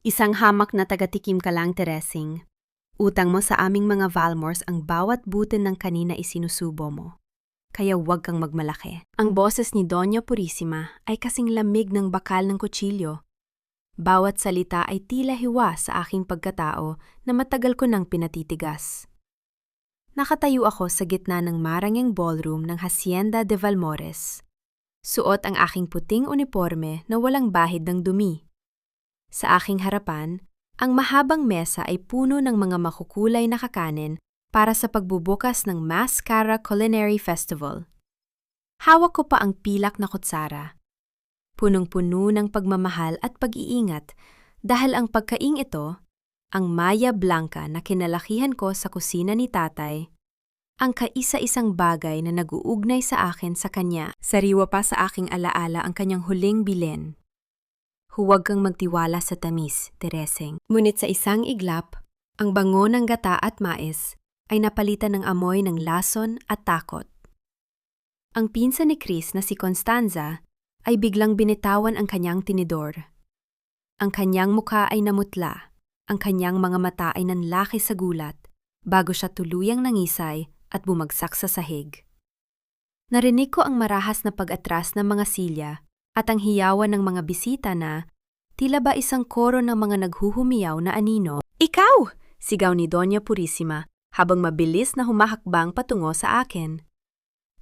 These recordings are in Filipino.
Isang hamak na tagatikim ka lang, Teresing. Utang mo sa aming mga Valmors ang bawat butin ng kanina isinusubo mo. Kaya huwag kang magmalaki. Ang boses ni Doña Purisima ay kasing lamig ng bakal ng kutsilyo. Bawat salita ay tila hiwa sa aking pagkatao na matagal ko nang pinatitigas. Nakatayo ako sa gitna ng maranging ballroom ng Hacienda de Valmores. Suot ang aking puting uniforme na walang bahid ng dumi. Sa aking harapan, ang mahabang mesa ay puno ng mga makukulay na kakanin para sa pagbubukas ng Mascara Culinary Festival. Hawak ko pa ang pilak na kutsara. Punong-puno ng pagmamahal at pag-iingat dahil ang pagkaing ito, ang Maya Blanca na kinalakihan ko sa kusina ni tatay, ang kaisa-isang bagay na nag-uugnay sa akin sa kanya. Sariwa pa sa aking alaala ang kanyang huling bilin. Huwag kang magtiwala sa tamis, Teresing. Ngunit sa isang iglap, ang bango ng gata at mais ay napalitan ng amoy ng lason at takot. Ang pinsan ni Chris na si Constanza ay biglang binitawan ang kanyang tinidor. Ang kanyang mukha ay namutla, ang kanyang mga mata ay nanlaki sa gulat, bago siya tuluyang nangisay at bumagsak sa sahig. Narinig ko ang marahas na pag-atras ng mga silya at ang hiyawan ng mga bisita na tila ba isang koro ng mga naghuhumiyaw na anino. Ikaw! Sigaw ni Doña Purisima habang mabilis na humahakbang patungo sa akin.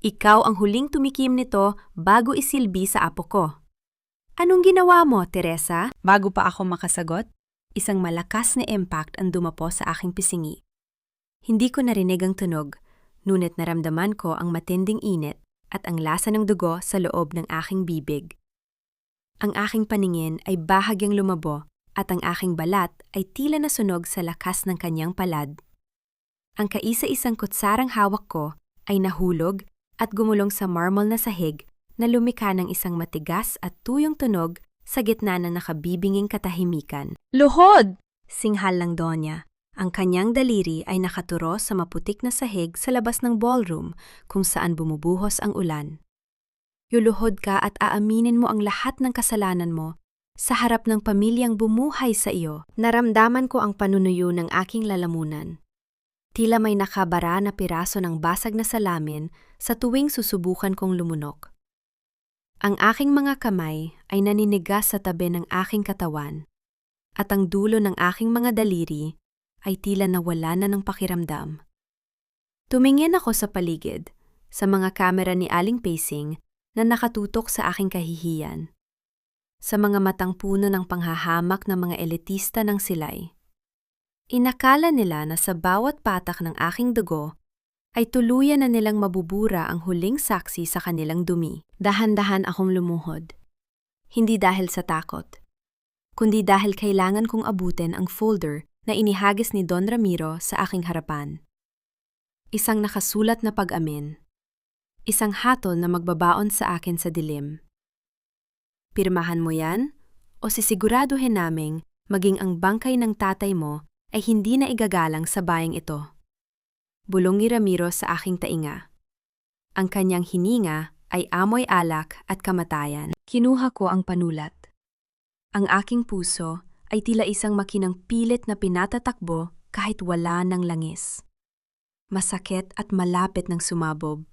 Ikaw ang huling tumikim nito bago isilbi sa apo ko. Anong ginawa mo, Teresa? Bago pa ako makasagot, isang malakas na impact ang dumapo sa aking pisingi. Hindi ko narinig ang tunog, ngunit naramdaman ko ang matinding init at ang lasa ng dugo sa loob ng aking bibig. Ang aking paningin ay bahagyang lumabo at ang aking balat ay tila nasunog sa lakas ng kanyang palad. Ang kaisa-isang kutsarang hawak ko ay nahulog at gumulong sa marble na sahig na lumikha ng isang matigas at tuyong tunog sa gitna ng nakabibinging katahimikan. Luhod! Singhal ng Donya. Ang kanyang daliri ay nakaturo sa maputik na sahig sa labas ng ballroom kung saan bumubuhos ang ulan. Yuluhod ka at aaminin mo ang lahat ng kasalanan mo sa harap ng pamilyang bumuhay sa iyo. Naramdaman ko ang panunuyo ng aking lalamunan. Tila may nakabara na piraso ng basag na salamin sa tuwing susubukan kong lumunok. Ang aking mga kamay ay naninigas sa tabi ng aking katawan at ang dulo ng aking mga daliri ay tila nawala na ng pakiramdam. Tumingin ako sa paligid, sa mga kamera ni Aling Pacing na nakatutok sa aking kahihiyan, sa mga matang puno ng panghahamak ng mga elitista ng silay. Inakala nila na sa bawat patak ng aking dugo ay tuluyan na nilang mabubura ang huling saksi sa kanilang dumi. Dahan-dahan akong lumuhod. Hindi dahil sa takot, kundi dahil kailangan kong abutin ang folder na inihagis ni Don Ramiro sa aking harapan. Isang nakasulat na pag-amin. Isang hatol na magbabaon sa akin sa dilim. Pirmahan mo yan o sisiguraduhin naming maging ang bangkay ng tatay mo ay hindi na igagalang sa bayang ito. Bulong ni Ramiro sa aking tainga. Ang kanyang hininga ay amoy alak at kamatayan. Kinuha ko ang panulat. Ang aking puso ay tila isang makinang pilit na pinatatakbo kahit wala ng langis. Masakit at malapit ng sumabog.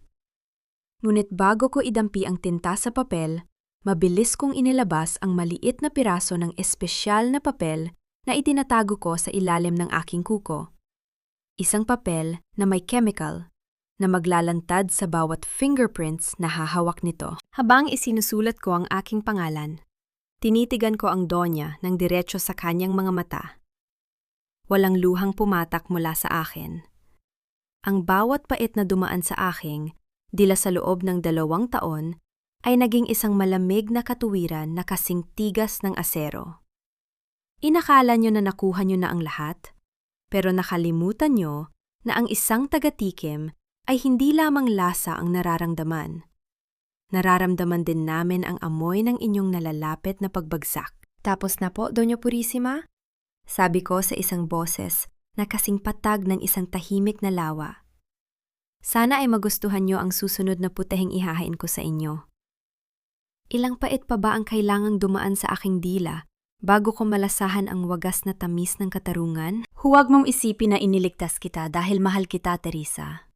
Ngunit bago ko idampi ang tinta sa papel, mabilis kong inilabas ang maliit na piraso ng espesyal na papel na itinatago ko sa ilalim ng aking kuko. Isang papel na may chemical na maglalantad sa bawat fingerprints na hahawak nito. Habang isinusulat ko ang aking pangalan, tinitigan ko ang Donya ng diretso sa kanyang mga mata. Walang luhang pumatak mula sa akin. Ang bawat pait na dumaan sa aking dila sa loob ng 2 taon ay naging isang malamig na katuwiran na kasing tigas ng asero. Inakala nyo na nakuha nyo na ang lahat, pero nakalimutan nyo na ang isang tagatikim ay hindi lamang lasa ang nararamdaman. Nararamdaman din namin ang amoy ng inyong nalalapit na pagbagsak. Tapos na po, Doña Purisima? Sabi ko sa isang boses na kasing patag ng isang tahimik na lawa. Sana ay magustuhan nyo ang susunod na putahing ihahain ko sa inyo. Ilang pait pa ba ang kailangang dumaan sa aking dila Bago ko malasahan ang wagas na tamis ng katarungan, huwag mong isipin na iniligtas kita dahil mahal kita, Teresa.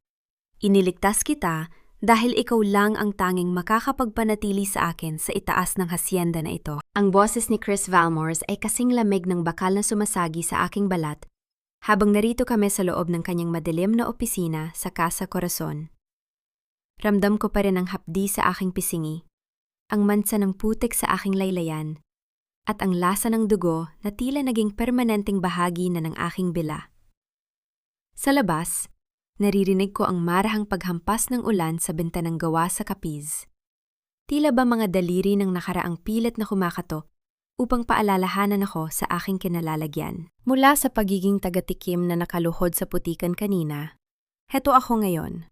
Iniligtas kita dahil ikaw lang ang tanging makakapagpanatili sa akin sa itaas ng hasyenda na ito. Ang boses ni Chris Valmores ay kasing lamig ng bakal na sumasagi sa aking balat habang narito kami sa loob ng kanyang madilim na opisina sa Casa Corazon. Ramdam ko pa rin ang hapdi sa aking pisingi, ang mansa ng putik sa aking laylayan, at ang lasa ng dugo na tila naging permanenteng bahagi na ng aking bila. Sa labas, naririnig ko ang marahang paghampas ng ulan sa bintanang gawa sa kapiz. Tila ba mga daliri ng nakaraang pilit na kumakatok upang paalalahanan ako sa aking kinalalagyan. Mula sa pagiging tagatikim na nakaluhod sa putikan kanina, heto ako ngayon,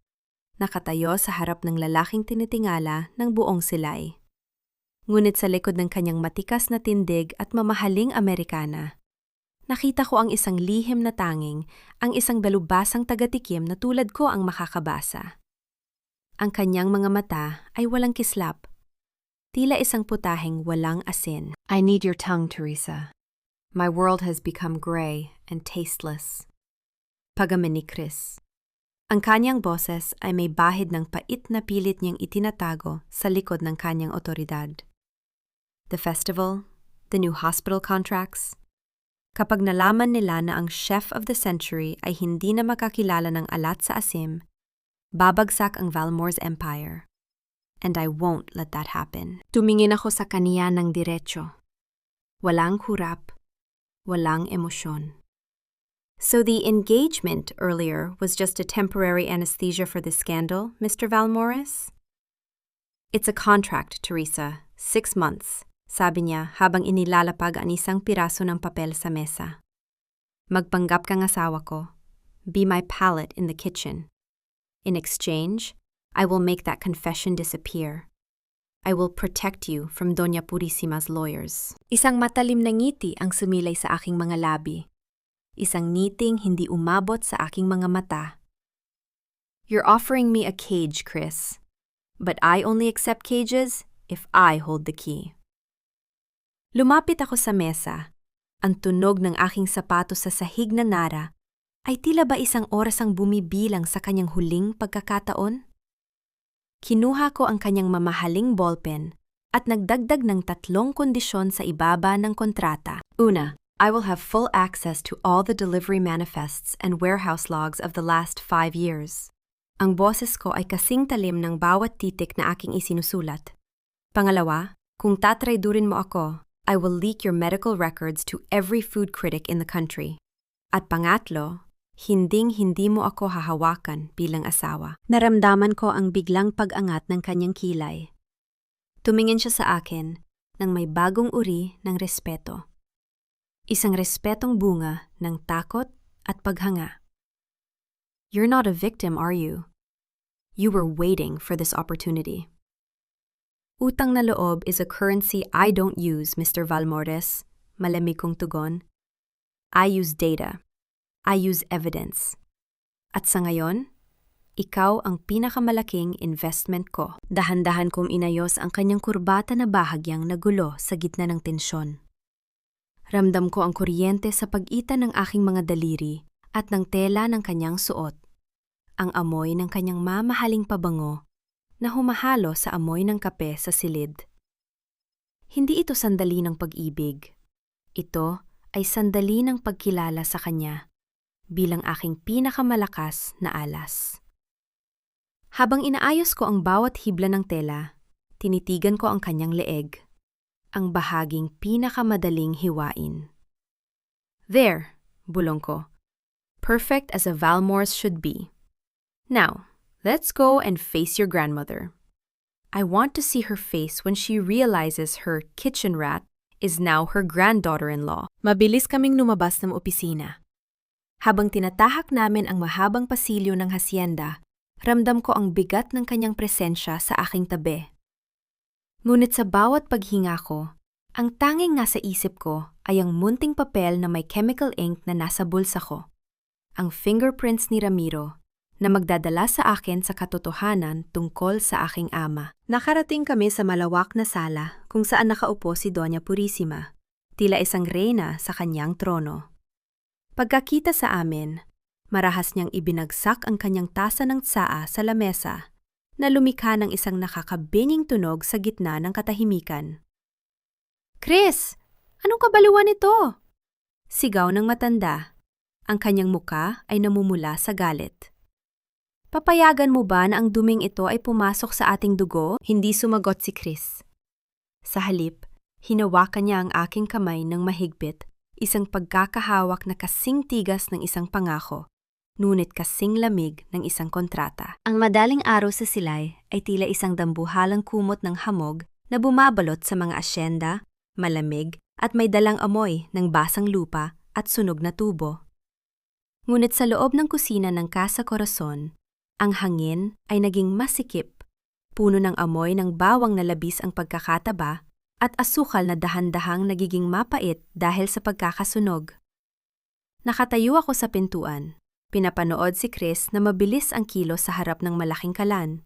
nakatayo sa harap ng lalaking tinitingala ng buong silay. Ngunit sa likod ng kanyang matikas na tindig at mamahaling Amerikana, nakita ko ang isang lihim na tanging, ang isang dalubhasang tagatikim na tulad ko ang makakabasa. Ang kanyang mga mata ay walang kislap, tila isang putaheng walang asin. I need your tongue, Teresa. My world has become gray and tasteless. Pagamin ni Chris. Ang kanyang boses ay may bahid ng pait na pilit niyang itinatago sa likod ng kanyang otoridad. The festival, the new hospital contracts. Kapag nalaman nila na ang chef of the century ay hindi na makakilala ng alat sa asim, babagsak ang Valmores Empire. And I won't let that happen. Tumingin ako sa kaniya ng diretso. Walang hurap, walang emosyon. So the engagement earlier was just a temporary anesthesia for the scandal, Mr. Valmores? It's a contract, Teresa. 6 months. Sabi niya habang inilalapag ang isang piraso ng papel sa mesa. Magpanggap kang asawa ko. Be my palate in the kitchen. In exchange, I will make that confession disappear. I will protect you from Doña Purisima's lawyers. Isang matalim na ngiti ang sumilay sa aking mga labi. Isang ngiting hindi umabot sa aking mga mata. You're offering me a cage, Chris. But I only accept cages if I hold the key. Lumapit ako sa mesa. Ang tunog ng aking sapatos sa sahig na nara ay tila ba isang oras ang bumibilang sa kanyang huling pagkakataon? Kinuha ko ang kanyang mamahaling ballpen at nagdagdag ng 3 kondisyon sa ibaba ng kontrata. Una, I will have full access to all the delivery manifests and warehouse logs of the last 5 years. Ang boses ko ay kasing talim ng bawat titik na aking isinusulat. Pangalawa, kung tatraydurin mo ako, I will leak your medical records to every food critic in the country. At pangatlo, hinding-hindi mo ako hahawakan bilang asawa. Naramdaman ko ang biglang pag-angat ng kanyang kilay. Tumingin siya sa akin nang may bagong uri ng respeto. Isang respetong bunga ng takot at paghanga. You're not a victim, are you? You were waiting for this opportunity. Utang na loob is a currency I don't use, Mr. Valmores. Malamig kong tugon. I use data. I use evidence. At sa ngayon, ikaw ang pinakamalaking investment ko. Dahan-dahan kong inayos ang kanyang kurbata na bahagyang nagulo sa gitna ng tensyon. Ramdam ko ang kuryente sa pagitan ng aking mga daliri at ng tela ng kanyang suot. Ang amoy ng kanyang mamahaling pabango na humahalo sa amoy ng kape sa silid. Hindi ito sandali ng pag-ibig. Ito ay sandali ng pagkilala sa kanya bilang aking pinakamalakas na alas. Habang inaayos ko ang bawat hibla ng tela, tinitigan ko ang kanyang leeg, ang bahaging pinakamadaling hiwain. There, bulong ko. Perfect as a Valmores should be. Now, let's go and face your grandmother. I want to see her face when she realizes her kitchen rat is now her granddaughter-in-law. Mabilis kaming lumabas ng opisina. Habang tinatahak namin ang mahabang pasilyo ng hasyenda, ramdam ko ang bigat ng kanyang presensya sa aking tabi. Ngunit sa bawat paghinga ko, ang tanging nasa isip ko ay ang munting papel na may chemical ink na nasa bulsa ko. Ang fingerprints ni Ramiro na magdadala sa akin sa katotohanan tungkol sa aking ama. Nakarating kami sa malawak na sala kung saan nakaupo si Doña Purisima. tila isang reyna sa kanyang trono. Pagkakita sa amin, marahas niyang ibinagsak ang kanyang tasa ng tsaa sa lamesa na lumikha ng isang nakakabinging tunog sa gitna ng katahimikan. "Chris! Anong kabaliwan ito?" Sigaw ng matanda. Ang kanyang muka ay namumula sa galit. "Papayagan mo ba na ang duming ito ay pumasok sa ating dugo?" Hindi sumagot si Chris. Sa halip, hinawakan niya ang aking kamay ng mahigpit, isang pagkakahawak na kasing tigas ng isang pangako, ngunit kasing lamig ng isang kontrata. Ang madaling araw sa Silay ay tila isang dambuhalang kumot ng hamog na bumabalot sa mga asyenda, malamig at may dalang amoy ng basang lupa at sunog na tubo. Ngunit sa loob ng kusina ng Casa Corazon, ang hangin ay naging masikip, puno ng amoy ng bawang na labis ang pagkakataba at asukal na dahan-dahang nagiging mapait dahil sa pagkakasunog. Nakatayo ako sa pintuan. Pinapanood si Chris na mabilis ang kilos sa harap ng malaking kalan.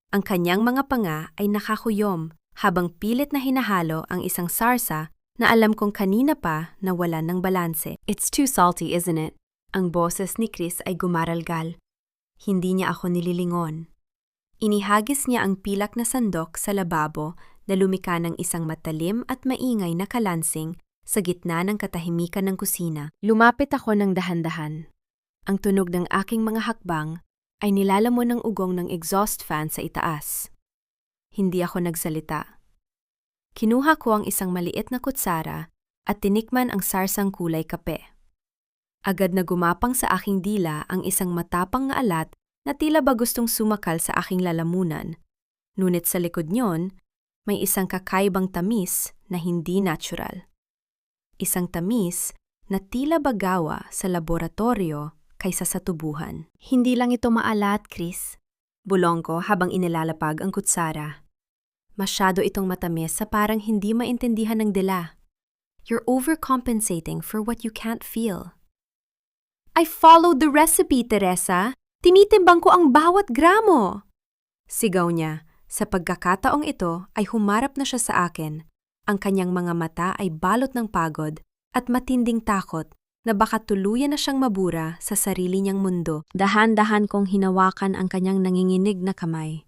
Ang kanyang mga panga ay nakakuyom habang pilit na hinahalo ang isang sarsa na alam kong kanina pa nawalan ng balanse. "It's too salty, isn't it?" Ang boses ni Chris ay gumaralgal. Hindi niya ako nililingon. Inihagis niya ang pilak na sandok sa lababo na lumika ng isang matalim at maingay na kalansing sa gitna ng katahimikan ng kusina. Lumapit ako ng dahan-dahan. Ang tunog ng aking mga hakbang ay nilalamon ng ugong ng exhaust fan sa itaas. Hindi ako nagsalita. Kinuha ko ang isang maliit na kutsara at tinikman ang sarsang kulay kape. Agad na gumapang sa aking dila ang isang matapang na alat na tila ba gustong sumakal sa aking lalamunan. Ngunit sa likod niyon, may isang kakaibang tamis na hindi natural. Isang tamis na tila ba gawa sa laboratorio kaysa sa tubuhan. "Hindi lang ito maalat, Chris," bulong ko habang inilalapag ang kutsara. "Masyado itong matamis sa parang hindi maintindihan ng dila. You're overcompensating for what you can't feel." "I followed the recipe, Teresa. Tinitimbang ko ang bawat gramo!" Sigaw niya. Sa pagkakataong ito ay humarap na siya sa akin. Ang kanyang mga mata ay balot ng pagod at matinding takot na baka tuluyan na siyang mabura sa sarili niyang mundo. Dahan-dahan kong hinawakan ang kanyang nanginginig na kamay.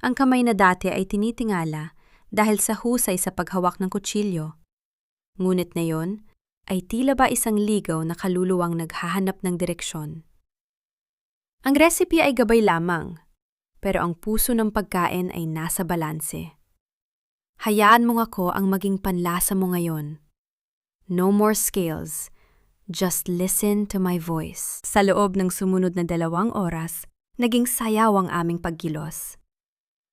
Ang kamay na dati ay tinitingala dahil sa husay sa paghawak ng kutsilyo. Ngunit ngayon ay tila ba isang ligaw na kaluluwang naghahanap ng direksyon. Ang recipe ay gabay lamang, pero ang puso ng pagkain ay nasa balanse. Hayaan mo ako ang maging panlasa mo ngayon. No more scales, just listen to my voice. Sa loob ng sumunod na 2 oras, naging sayaw ang aming pagkilos.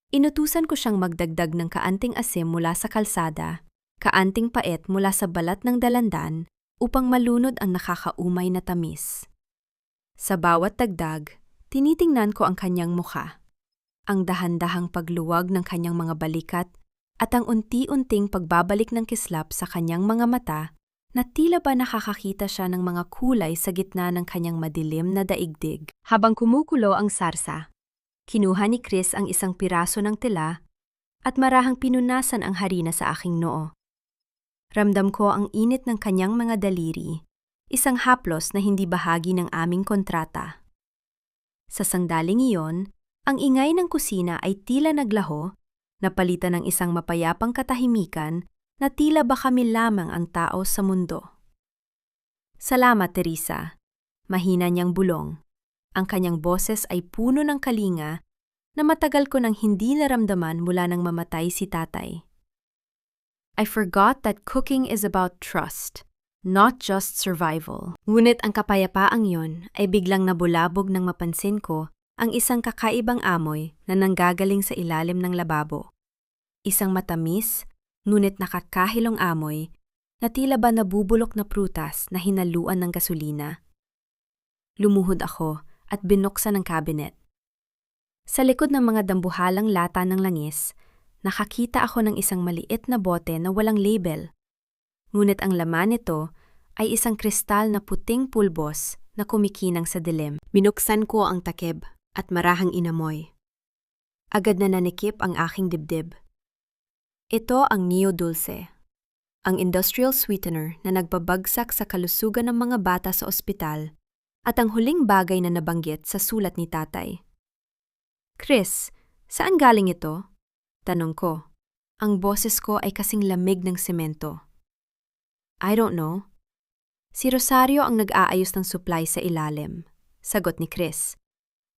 Inutusan ko siyang magdagdag ng kaanting asim mula sa kalsada, kaanting pait mula sa balat ng dalandan upang malunod ang nakakaumay na tamis. Sa bawat dagdag, tinitingnan ko ang kanyang mukha. Ang dahan-dahang pagluwag ng kanyang mga balikat at ang unti-unting pagbabalik ng kislap sa kanyang mga mata na tila ba nakakakita siya ng mga kulay sa gitna ng kanyang madilim na daigdig. Habang kumukulo ang sarsa, kinuha ni Chris ang isang piraso ng tela at marahang pinunasan ang harina sa aking noo. Ramdam ko ang init ng kanyang mga daliri, isang haplos na hindi bahagi ng aming kontrata. Sa sangdaling iyon, ang ingay ng kusina ay tila naglaho, napalitan ng isang mapayapang katahimikan na tila ba kami lamang ang tao sa mundo. "Salamat, Teresa." Mahina niyang bulong. Ang kanyang boses ay puno ng kalinga na matagal ko nang hindi naramdaman mula nang mamatay si tatay. "I forgot that cooking is about trust, not just survival." Ngunit ang kapayapaang yon ay biglang nabulabog nang mapansin ko ang isang kakaibang amoy na nanggagaling sa ilalim ng lababo. Isang matamis, ngunit nakakahilong amoy na tila ba nabubulok na prutas na hinaluan ng gasolina. Lumuhod ako at binuksan ang cabinet. Sa likod ng mga dambuhalang lata ng langis, nakakita ako ng isang maliit na bote na walang label. Ngunit ang laman nito ay isang kristal na puting pulbos na kumikinang sa dilim. Binuksan ko ang takip at marahang inamoy. Agad na nanikip ang aking dibdib. Ito ang Neo Dulce. ang industrial sweetener na nagbabagsak sa kalusugan ng mga bata sa ospital, at ang huling bagay na nabanggit sa sulat ni tatay. Chris, saan galing ito? Tanong ko. Ang boses ko ay kasing lamig ng semento. I don't know. Si Rosario ang nag-aayos ng supply sa ilalim, sagot ni Chris.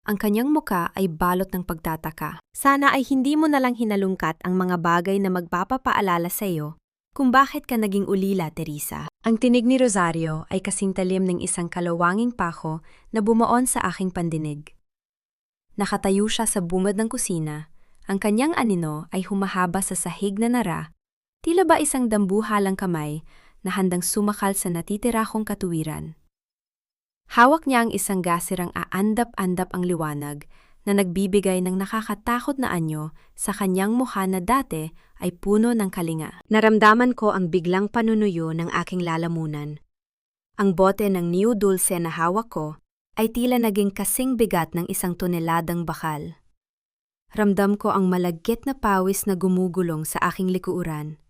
Ang kanyang muka ay balot ng pagtataka. Sana ay hindi mo nalang hinalungkat ang mga bagay na magpapaalala sa iyo kung bakit ka naging ulila, Teresa. Ang tinig ni Rosario ay kasing talim ng isang kalawanging pako na bumuon sa aking pandinig. Nakatayo siya sa bungad ng kusina. Ang kanyang anino ay humahaba sa sahig na nara, tila ba isang dambuhalang kamay na handang sumakal sa natitira kong katuwiran. Hawak niya ang isang gasirang aandap-andap ang liwanag na nagbibigay ng nakakatakot na anyo sa kanyang mukha na dati ay puno ng kalinga. Naramdaman ko ang biglang panunuyo ng aking lalamunan. Ang bote ng New Dulce na hawak ko ay tila naging kasing bigat ng 1 toneladang bakal. Ramdam ko ang malagkit na pawis na gumugulong sa aking likuran,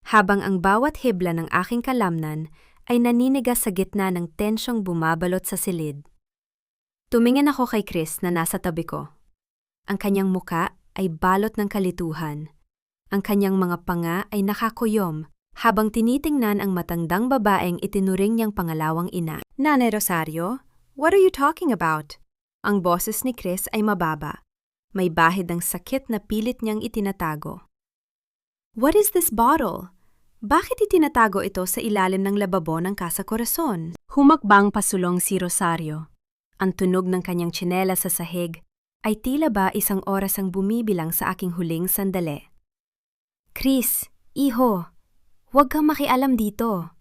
habang ang bawat hibla ng aking kalamnan ay naninigas sa gitna ng tensyong bumabalot sa silid. Tumingin ako kay Chris na nasa tabi ko. Ang kanyang muka ay balot ng kalituhan. Ang kanyang mga panga ay nakakuyom habang tinitingnan ang matandang babaeng itinuring niyang pangalawang ina. Nanay Rosario, what are you talking about? Ang boses ni Chris ay mababa. May bahid ng sakit na pilit niyang itinatago. What is this bottle? Bakit itinatago ito sa ilalim ng lababo ng Casa Corazon? Humakbang pasulong si Rosario. Ang tunog ng kanyang tsinela sa sahig ay tila ba 1 oras ang bumibilang sa aking huling sandali. Chris, iho, huwag kang makialam dito.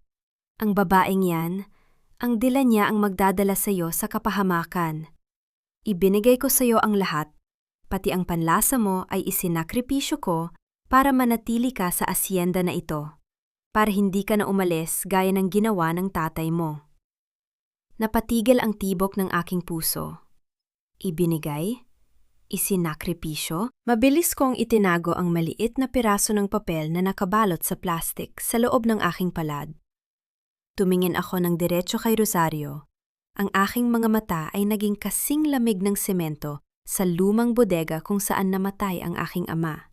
Ang babaeng yan, ang dila niya ang magdadala sa iyo sa kapahamakan. Ibinigay ko sa iyo ang lahat, pati ang panlasa mo ay isinakripisyo ko para manatili ka sa asyenda na ito. Para hindi ka na umalis gaya ng ginawa ng tatay mo. Napatigil ang tibok ng aking puso. Ibinigay? Isinakripisyo? Mabilis kong itinago ang maliit na piraso ng papel na nakabalot sa plastik sa loob ng aking palad. Tumingin ako ng diretso kay Rosario. Ang aking mga mata ay naging kasing lamig ng semento sa lumang bodega kung saan namatay ang aking ama.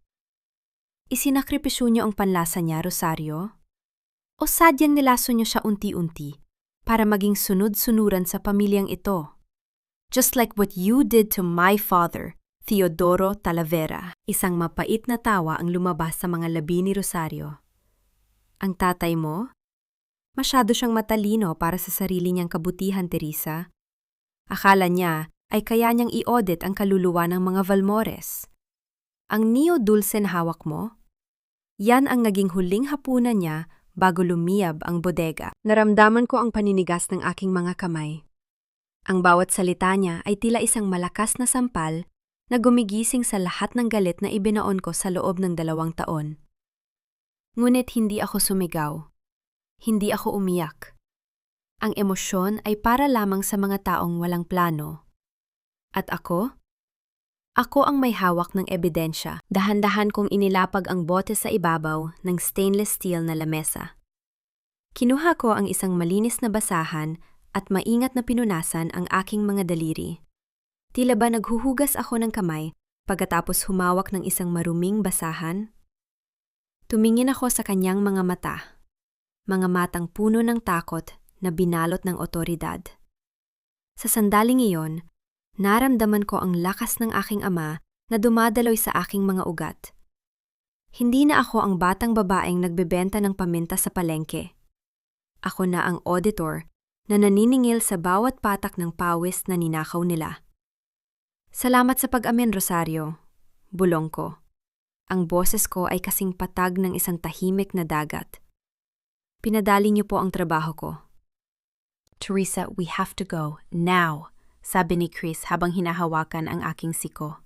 Isinakripisyo niyo ang panlasa niya, Rosario? O sadyang nilaso niyo siya unti-unti para maging sunod-sunuran sa pamilyang ito? Just like what you did to my father, Teodoro Talavera. Isang mapait na tawa ang lumabas sa mga labi ni Rosario. Ang tatay mo? Masyado siyang matalino para sa sarili niyang kabutihan, Teresa. Akala niya ay kaya niyang i-audit ang kaluluwa ng mga Valmores. Ang Neo Dulce na hawak mo? Yan ang naging huling hapunan niya bago lumiyab ang bodega. Naramdaman ko ang paninigas ng aking mga kamay. Ang bawat salita niya ay tila isang malakas na sampal na gumigising sa lahat ng galit na ibinaon ko sa loob ng 2 taon. Ngunit hindi ako sumigaw. Hindi ako umiyak. Ang emosyon ay para lamang sa mga taong walang plano. At ako? Ako ang may hawak ng ebidensya. Dahan-dahan kong inilapag ang bote sa ibabaw ng stainless steel na lamesa. Kinuha ko ang isang malinis na basahan at maingat na pinunasan ang aking mga daliri. Tila ba naghuhugas ako ng kamay pagkatapos humawak ng isang maruming basahan? Tumingin ako sa kanyang mga mata. Mga matang puno ng takot na binalot ng otoridad. Sa sandaling iyon, naramdaman ko ang lakas ng aking ama na dumadaloy sa aking mga ugat. Hindi na ako ang batang babaeng nagbebenta ng paminta sa palengke. Ako na ang auditor na naniningil sa bawat patak ng pawis na ninakaw nila. Salamat sa pag-amin, Rosario. Bulong ko. Ang boses ko ay kasing patag ng isang tahimik na dagat. Pinadali niyo po ang trabaho ko. Teresa, we have to go, now. Sabi ni Chris habang hinahawakan ang aking siko.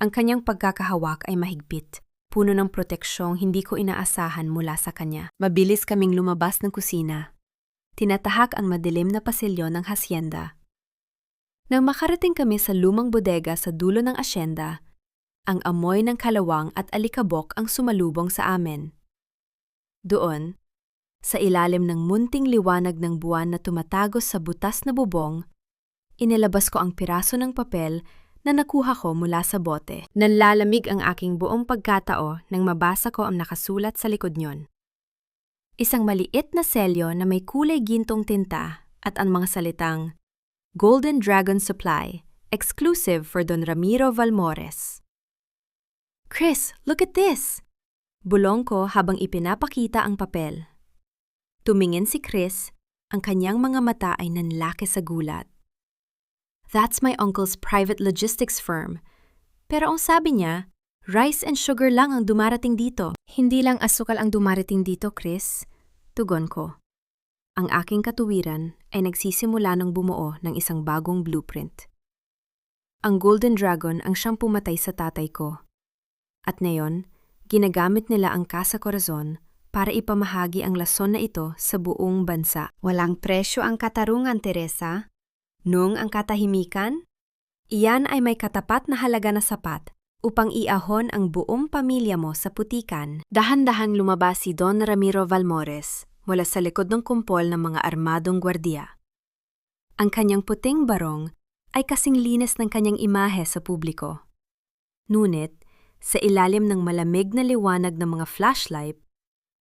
Ang kanyang pagkakahawak ay mahigpit, puno ng proteksyong hindi ko inaasahan mula sa kanya. Mabilis kaming lumabas ng kusina. Tinatahak ang madilim na pasilyo ng hasyenda. Nang makarating kami sa lumang bodega sa dulo ng asyenda, ang amoy ng kalawang at alikabok ang sumalubong sa amin. Doon, sa ilalim ng munting liwanag ng buwan na tumatagos sa butas na bubong, inilabas ko ang piraso ng papel na nakuha ko mula sa bote. Nanlalamig ang aking buong pagkatao nang mabasa ko ang nakasulat sa likod niyon. Isang maliit na selyo na may kulay gintong tinta at ang mga salitang Golden Dragon Supply, exclusive for Don Ramiro Valmores. Chris, look at this! Bulong ko habang ipinapakita ang papel. Tumingin si Chris, ang kanyang mga mata ay nanlaki sa gulat. That's my uncle's private logistics firm. Pero ang sabi niya, rice and sugar lang ang dumarating dito. Hindi lang asukal ang dumarating dito, Chris. Tugon ko. Ang aking katuwiran ay nagsisimula ng bumuo ng isang bagong blueprint. Ang Golden Dragon ang siyang pumatay sa tatay ko. At ngayon, ginagamit nila ang Casa Corazon para ipamahagi ang lason na ito sa buong bansa. Walang presyo ang katarungan, Teresa. Nung ang katahimikan, iyan ay may katapat na halaga na sapat upang iahon ang buong pamilya mo sa putikan. Dahan-dahang lumabas si Don Ramiro Valmores mula sa likod ng kumpol ng mga armadong gwardiya. Ang kanyang puting barong ay kasing linis ng kanyang imahe sa publiko. Ngunit, sa ilalim ng malamig na liwanag ng mga flashlight,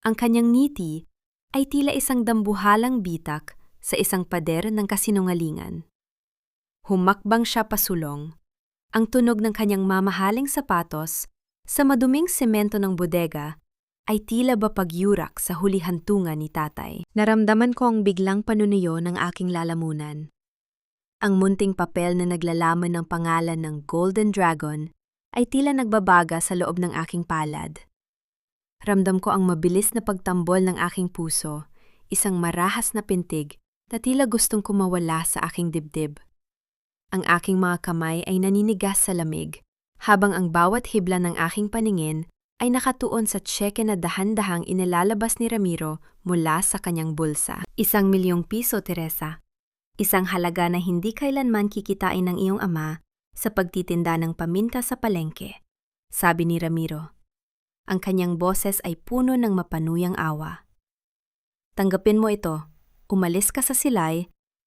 ang kanyang ngiti ay tila isang dambuhalang bitak sa isang pader ng kasinungalingan. Humakbang siya pasulong. Ang tunog ng kanyang mamahaling sapatos sa maduming semento ng bodega ay tila ba pagyurak sa hulihantungan ni tatay. Naramdaman ko ang biglang panunuyo ng aking lalamunan. Ang munting papel na naglalaman ng pangalan ng Golden Dragon ay tila nagbabaga sa loob ng aking palad. Ramdam ko ang mabilis na pagtambol ng aking puso, isang marahas na pintig na tila gustong kumawala sa aking dibdib. Ang aking mga kamay ay naninigas sa lamig, habang ang bawat hibla ng aking paningin ay nakatuon sa tseke na dahan-dahang inilalabas ni Ramiro mula sa kanyang bulsa. 1,000,000 piso, Teresa. Isang halaga na hindi kailanman kikitain ng iyong ama sa pagtitinda ng paminta sa palengke, sabi ni Ramiro. Ang kanyang boses ay puno ng mapanuyang awa. Tanggapin mo ito, umalis ka sa silay,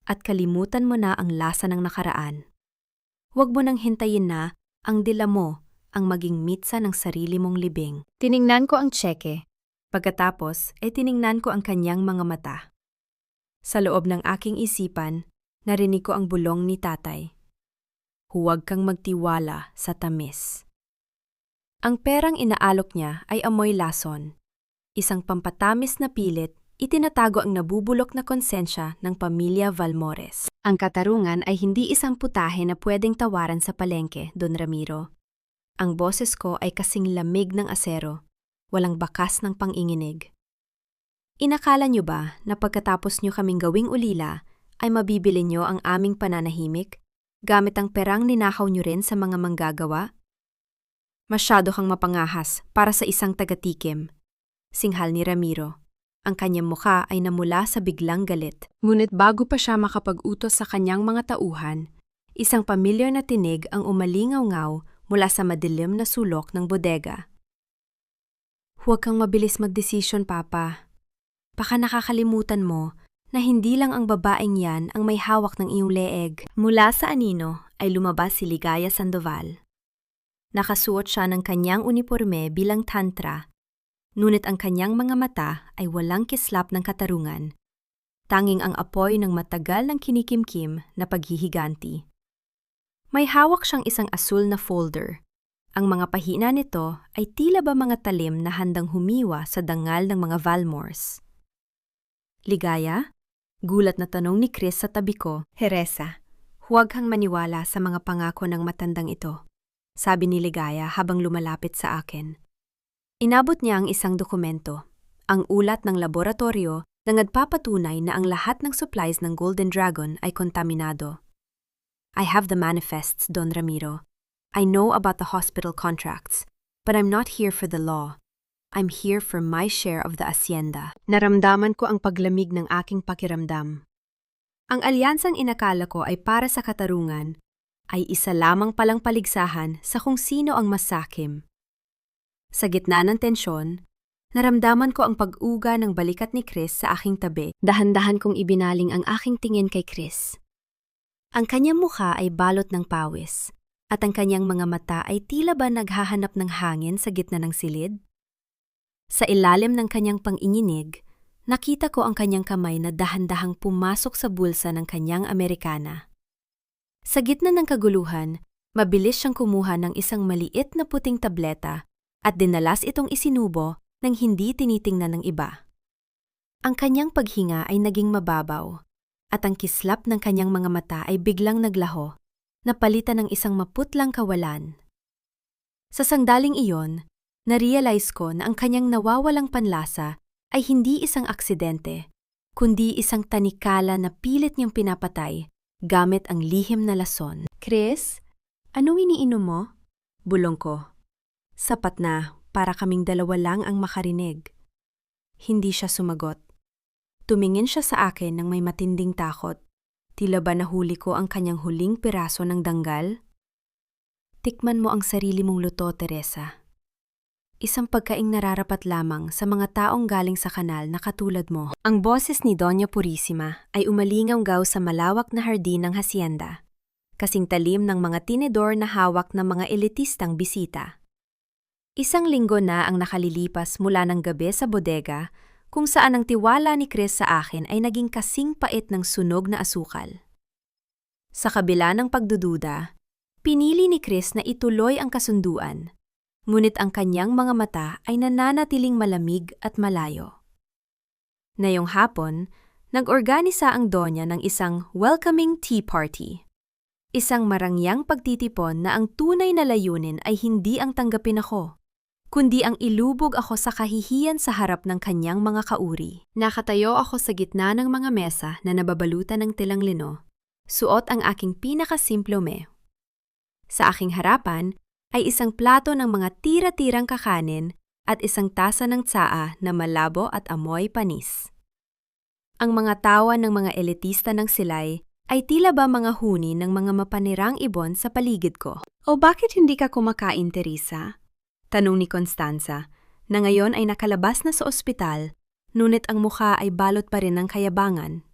at kalimutan mo na ang lasa ng nakaraan. Huwag mo nang hintayin na ang dila mo ang maging mitsa ng sarili mong libing. Tiningnan ko ang tseke. Pagkatapos ay tiningnan ko ang kanyang mga mata. Sa loob ng aking isipan, narinig ko ang bulong ni tatay. Huwag kang magtiwala sa tamis. Ang perang inaalok niya ay amoy lason. Isang pampatamis na pilit, itinatago ang nabubulok na konsensya ng pamilya Valmores. Ang katarungan ay hindi isang putahe na pwedeng tawaran sa palengke, Don Ramiro. Ang boses ko ay kasing lamig ng asero, walang bakas ng panginginig. Inakala niyo ba na pagkatapos niyo kaming gawing ulila, ay mabibili niyo ang aming pananahimik, gamit ang perang ninakaw niyo rin sa mga manggagawa? Masyado kang mapangahas para sa isang tagatikim, singhal ni Ramiro. Ang kanyang mukha ay namula sa biglang galit. Ngunit bago pa siya makapag-utos sa kanyang mga tauhan, isang pamilyar na tinig ang umalingaw-ngaw mula sa madilim na sulok ng bodega. Huwag kang mabilis magdesisyon, Papa. Baka nakakalimutan mo na hindi lang ang babaeng yan ang may hawak ng iyong leeg. Mula sa anino ay lumabas si Ligaya Sandoval. Nakasuot siya ng kanyang uniporme bilang tantra, ngunit ang kanyang mga mata ay walang kislap ng katarungan. Tanging ang apoy ng matagal ng kinikimkim na paghihiganti. May hawak siyang isang asul na folder. Ang mga pahina nito ay tila ba mga talim na handang humiwa sa dangal ng mga Valmores. Ligaya? Gulat na tanong ni Chris sa tabi ko. Teresa, huwag kang maniwala sa mga pangako ng matandang ito, sabi ni Ligaya habang lumalapit sa akin. Inabot niya ang isang dokumento, ang ulat ng laboratorio na nagpapatunay na ang lahat ng supplies ng Golden Dragon ay kontaminado. I have the manifests, Don Ramiro. I know about the hospital contracts, but I'm not here for the law. I'm here for my share of the hacienda. Naramdaman ko ang paglamig ng aking pakiramdam. Ang alyansang inakala ko ay para sa katarungan, ay isa lamang palang paligsahan sa kung sino ang masakim. Sa gitna ng tensyon, Naramdaman ko ang pag-uga ng balikat ni Chris sa aking tabi. Dahan-dahan kong ibinaling ang aking tingin kay Chris. Ang kanyang mukha ay balot ng pawis, at ang kanyang mga mata ay tila ba naghahanap ng hangin sa gitna ng silid. Sa ilalim ng kanyang panginginig, nakita ko ang kanyang kamay na dahan-dahang pumasok sa bulsa ng kanyang Amerikana. Sa gitna ng kaguluhan, mabilis siyang kumuha ng isang maliit na puting tableta at dinalas itong isinubo nang hindi tinitingnan ng iba. Ang kanyang paghinga ay naging mababaw, at ang kislap ng kanyang mga mata ay biglang naglaho, napalitan ng isang maputlang kawalan. Sa sangdaling iyon, na-realize ko na ang kanyang nawawalang panlasa ay hindi isang aksidente, kundi isang tanikala na pilit niyang pinapatay gamit ang lihim na lason. Chris, anong iniinom mo? Bulong ko. Sapat na, para kaming dalawa lang ang makarinig. Hindi siya sumagot. Tumingin siya sa akin ng may matinding takot. Tila ba nahuli ko ang kanyang huling piraso ng danggal? Tikman mo ang sarili mong luto, Teresa. Isang pagkaing nararapat lamang sa mga taong galing sa kanal na katulad mo. Ang boses ni Doña Purisima ay umalingaw-gaw sa malawak na hardin ng hasyenda, kasing talim ng mga tinidor na hawak ng mga elitistang bisita. Isang linggo na ang nakalilipas mula ng gabi sa bodega kung saan ang tiwala ni Chris sa akin ay naging kasing pait ng sunog na asukal. Sa kabila ng pagdududa, pinili ni Chris na ituloy ang kasunduan, ngunit ang kanyang mga mata ay nananatiling malamig at malayo. Ngayong hapon, nag-organisa ang Donya ng isang welcoming tea party. Isang marangyang pagtitipon na ang tunay na layunin ay hindi ang tanggapin ako, kundi ang ilubog ako sa kahihiyan sa harap ng kanyang mga kauri. Nakatayo ako sa gitna ng mga mesa na nababalutan ng tilang lino, suot ang aking pinakasimplome. Sa aking harapan ay isang plato ng mga tira-tirang kakanin at isang tasa ng tsaa na malabo at amoy panis. Ang mga tawa ng mga elitista ng silay ay tila ba mga huni ng mga mapanirang ibon sa paligid ko. O bakit hindi ka kumakain, Teresa? Tanong ni Constanza, na ngayon ay nakalabas na sa ospital, ngunit ang mukha ay balot pa rin ng kayabangan.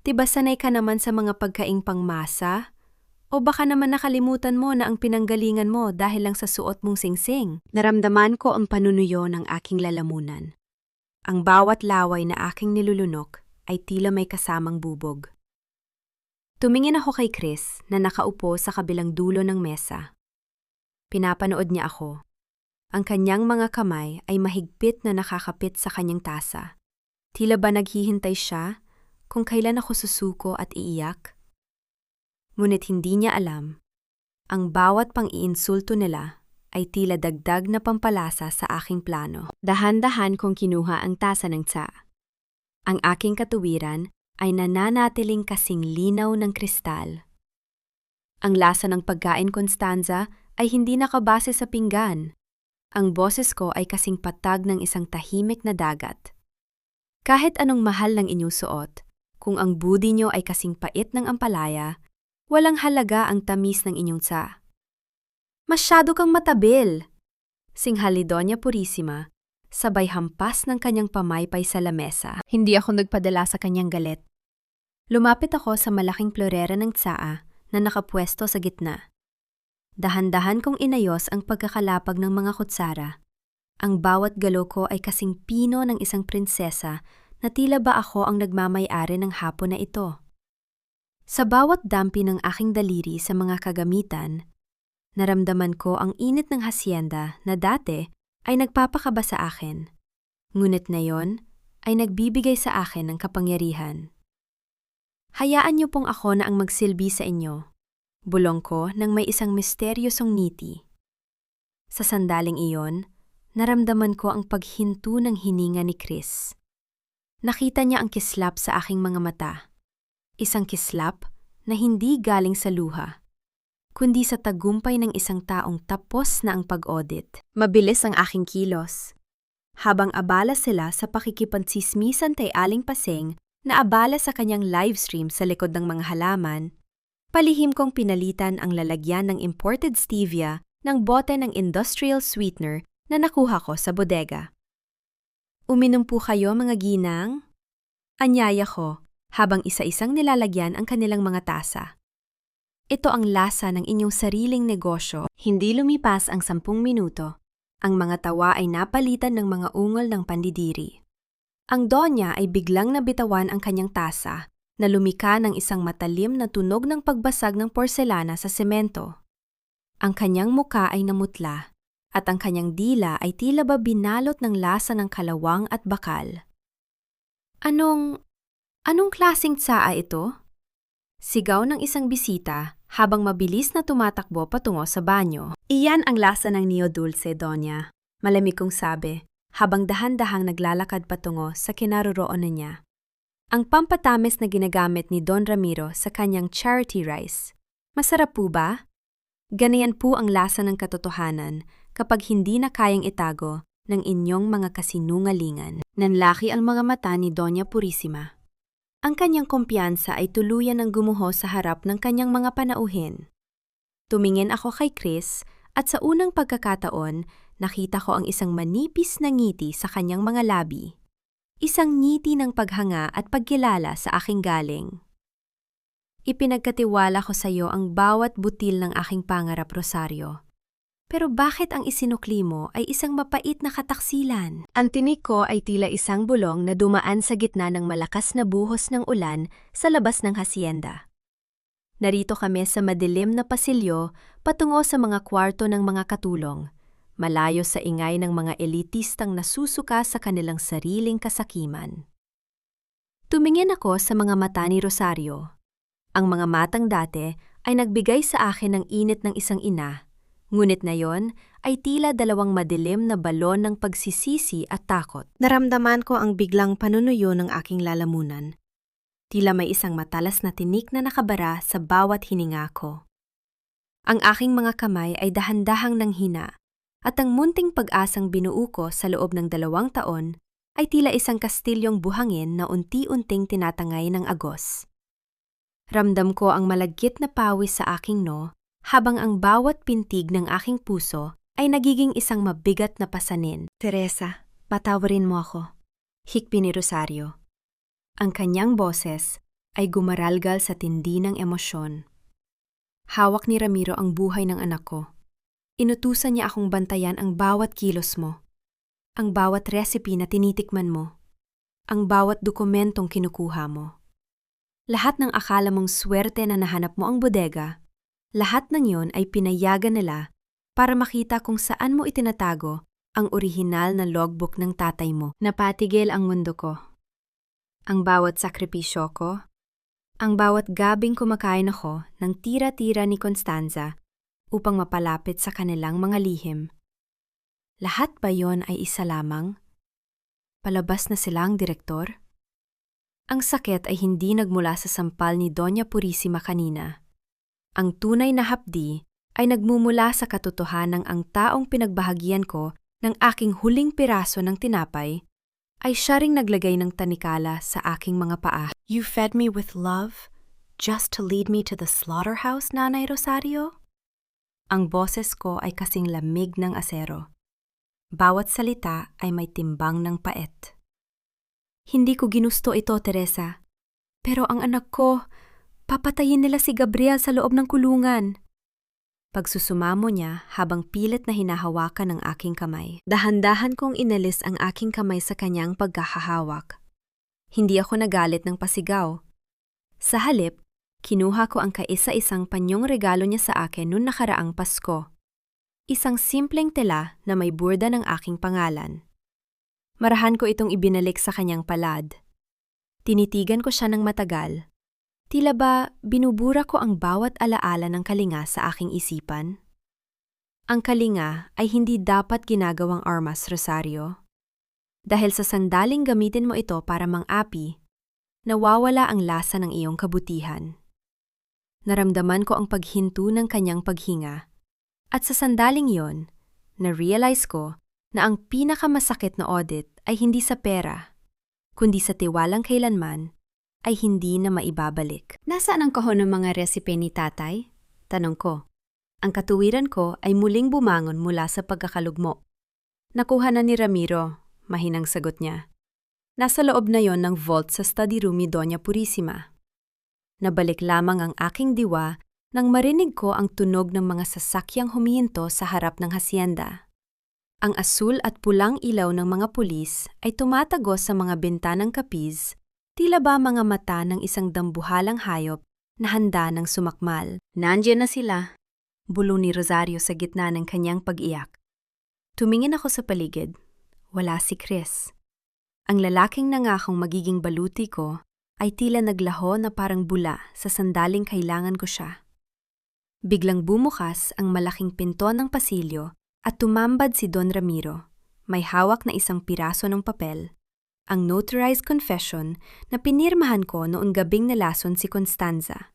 Tiba sanay ka naman sa mga pagkaing pangmasa? O baka naman nakalimutan mo na ang pinanggalingan mo dahil lang sa suot mong singsing? Naramdaman ko ang panunuyo ng aking lalamunan. Ang bawat laway na aking nilulunok ay tila may kasamang bubog. Tumingin ako kay Chris na nakaupo sa kabilang dulo ng mesa. Pinapanood niya ako. Ang kanyang mga kamay ay mahigpit na nakakapit sa kanyang tasa. Tila ba naghihintay siya kung kailan ako susuko at iiyak? Ngunit hindi niya alam, ang bawat pang-iinsulto nila ay tila dagdag na pampalasa sa aking plano. Dahan-dahan kong kinuha ang tasa ng tsaa. Ang aking katuwiran ay nananatiling kasing linaw ng kristal. Ang lasa ng pagkain, Constanza, ay hindi nakabase sa pinggan. Ang boses ko ay kasing patag ng isang tahimik na dagat. Kahit anong mahal ng inyong suot, kung ang budi nyo ay kasing pait ng ampalaya, walang halaga ang tamis ng inyong tsaa. Masyado kang matabil! Singhali Doña Purisima, sabay hampas ng kanyang pamaypay sa lamesa. Hindi ako nagpadala sa kanyang galit. Lumapit ako sa malaking florera ng tsaa na nakapwesto sa gitna. Dahan-dahan kong inayos ang pagkakalapag ng mga kutsara. Ang bawat galaw ko ay kasing pino ng isang prinsesa na tila ba ako ang nagmamay-ari ng hapon na ito. Sa bawat dampi ng aking daliri sa mga kagamitan, naramdaman ko ang init ng hasyenda na dati ay nagpapakaba sa akin. Ngunit ngayon ay nagbibigay sa akin ng kapangyarihan. Hayaan niyo pong ako na ang magsilbi sa inyo. Bulong ko nang may isang misteryosong ngiti. Sa sandaling iyon, naramdaman ko ang paghinto ng hininga ni Chris. Nakita niya ang kislap sa aking mga mata. Isang kislap na hindi galing sa luha, kundi sa tagumpay ng isang taong tapos na ang pag-audit. Mabilis ang aking kilos. Habang abala sila sa pakikipansismisan kay Aling Paseng na abala sa kanyang livestream sa likod ng mga halaman, palihim kong pinalitan ang lalagyan ng imported stevia ng bote ng industrial sweetener na nakuha ko sa bodega. Uminom po kayo mga ginang? Anyaya ko, habang isa-isang nilalagyan ang kanilang mga tasa. Ito ang lasa ng inyong sariling negosyo. Hindi lumipas ang 10 minuto. Ang mga tawa ay napalitan ng mga ungol ng pandidiri. Ang donya ay biglang nabitawan ang kanyang tasa na lumika ng isang matalim na tunog ng pagbasag ng porselana sa semento. Ang kanyang muka ay namutla at ang kanyang dila ay tila ba binalot ng lasa ng kalawang at bakal. Anong klaseng tsaa ito? Sigaw ng isang bisita habang mabilis na tumatakbo patungo sa banyo. Iyan ang lasa ng Neo Dulce, Donya. Malamig kong sabi, habang dahan-dahang naglalakad patungo sa kinaroroonan niya. Ang pampatamis na ginagamit ni Don Ramiro sa kanyang charity rice. Masarap po ba? Ganayan po ang lasa ng katotohanan kapag hindi na kayang itago ng inyong mga kasinungalingan. Nanlaki ang mga mata ni Doña Purisima. Ang kanyang kumpiyansa ay tuluyan ng gumuho sa harap ng kanyang mga panauhin. Tumingin ako kay Chris at sa unang pagkakataon, nakita ko ang isang manipis na ngiti sa kanyang mga labi. Isang ngiti ng paghanga at pagkilala sa aking galing. Ipinagkatiwala ko sa iyo ang bawat butil ng aking pangarap, Rosario. Pero bakit ang isinukli mo ay isang mapait na kataksilan? Ang tinig ko ay tila isang bulong na dumaan sa gitna ng malakas na buhos ng ulan sa labas ng hasyenda. Narito kami sa madilim na pasilyo patungo sa mga kwarto ng mga katulong, malayo sa ingay ng mga elitistang nasusuka sa kanilang sariling kasakiman. Tumingin ako sa mga mata ni Rosario. Ang mga matang dati ay nagbigay sa akin ng init ng isang ina. Ngunit na yon ay tila dalawang madilim na balon ng pagsisisi at takot. Naramdaman ko ang biglang panunuyo ng aking lalamunan. Tila may isang matalas na tinik na nakabara sa bawat hininga ko. Ang aking mga kamay ay dahan-dahang nanghina at ang munting pag-asang binuo ko sa loob ng 2 taon ay tila isang kastilyong buhangin na unti-unting tinatangay ng agos. Ramdam ko ang malagkit na pawis sa aking noo habang ang bawat pintig ng aking puso ay nagiging isang mabigat na pasanin. Teresa, patawarin mo ako. Hikbi ni Rosario. Ang kanyang boses ay gumaralgal sa tindi ng emosyon. Hawak ni Ramiro ang buhay ng anak ko. Inutusan niya akong bantayan ang bawat kilos mo, ang bawat recipe na tinitikman mo, ang bawat dokumentong kinukuha mo. Lahat ng akala mong swerte na nahanap mo ang bodega, lahat ng yon ay pinayagan nila para makita kung saan mo itinatago ang orihinal na logbook ng tatay mo. Napatigil ang mundo ko. Ang bawat sakripisyo ko, ang bawat gabing kumakain ako ng tira-tira ni Constanza upang mapalapit sa kanilang mga lihim. Lahat ba yon ay isa lamang? Palabas na sila ang direktor? Ang sakit ay hindi nagmula sa sampal ni Doña Purisima kanina. Ang tunay na hapdi ay nagmumula sa katotohanang ang taong pinagbahagian ko ng aking huling piraso ng tinapay ay siya ring naglagay ng tanikala sa aking mga paa. You fed me with love just to lead me to the slaughterhouse, Nanay Rosario? Ang boses ko ay kasing lamig ng asero. Bawat salita ay may timbang ng paet. Hindi ko ginusto ito, Teresa. Pero ang anak ko, papatayin nila si Gabriel sa loob ng kulungan. Pagsusumamo niya habang pilit na hinahawakan ng aking kamay. Dahan-dahan kong inalis ang aking kamay sa kanyang pagkahahawak. Hindi ako nagalit ng pasigaw. Sa halip, kinuha ko ang kaisa-isang panyong regalo niya sa akin noong nakaraang Pasko. Isang simpleng tela na may burda ng aking pangalan. Marahan ko itong ibinalik sa kanyang palad. Tinitigan ko siya ng matagal. Tila ba binubura ko ang bawat alaala ng kalinga sa aking isipan? Ang kalinga ay hindi dapat ginagawang armas, Rosario. Dahil sa sandaling gamitin mo ito para mang-api, nawawala ang lasa ng iyong kabutihan. Naramdaman ko ang paghinto ng kanyang paghinga. At sa sandaling yon, na-realize ko na ang pinakamasakit na audit ay hindi sa pera, kundi sa tiwalang kailanman ay hindi na maibabalik. Nasaan ang kahon ng mga resipe ni tatay? Tanong ko. Ang katuwiran ko ay muling bumangon mula sa pagkakalugmo. Nakuha na ni Ramiro, mahinang sagot niya. Nasa loob na yon ng vault sa study room ni Doña Purisima. Nabalik lamang ang aking diwa nang marinig ko ang tunog ng mga sasakyang humihinto sa harap ng hasyenda. Ang asul at pulang ilaw ng mga pulis ay tumatagos sa mga bintanang kapiz, tila ba mga mata ng isang dambuhalang hayop na handa ng sumakmal. Nandiyan na sila, bulong ni Rosario sa gitna ng kanyang pag-iyak. Tumingin ako sa paligid. Wala si Chris. Ang lalaking nangakong magiging baluti ko ay tila naglaho na parang bula sa sandaling kailangan ko siya. Biglang bumukas ang malaking pinto ng pasilyo at tumambad si Don Ramiro. May hawak na isang piraso ng papel, ang notarized confession na pinirmahan ko noong gabing nalason si Constanza.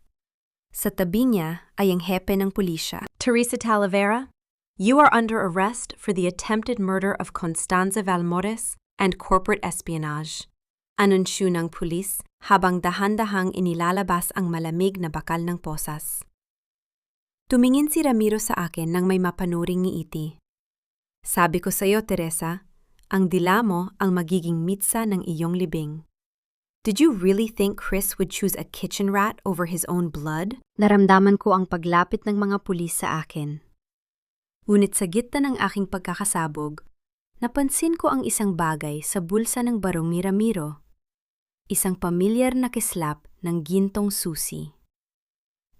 Sa tabi niya ay ang hepe ng pulisya. Teresa Talavera, you are under arrest for the attempted murder of Constanza Valmores and corporate espionage. Anunsyo ng pulis habang dahan-dahang inilalabas ang malamig na bakal ng posas. Tumingin si Ramiro sa akin nang may mapanuring ngiti. Sabi ko sa iyo, Teresa, ang dila mo ang magiging mitsa ng iyong libing. Did you really think Chris would choose a kitchen rat over his own blood? Naramdaman ko ang paglapit ng mga pulis sa akin. Ngunit sa gitna ng aking pagkakasabog, napansin ko ang isang bagay sa bulsa ng barong ni Ramiro. Isang pamilyar na kislap ng gintong susi.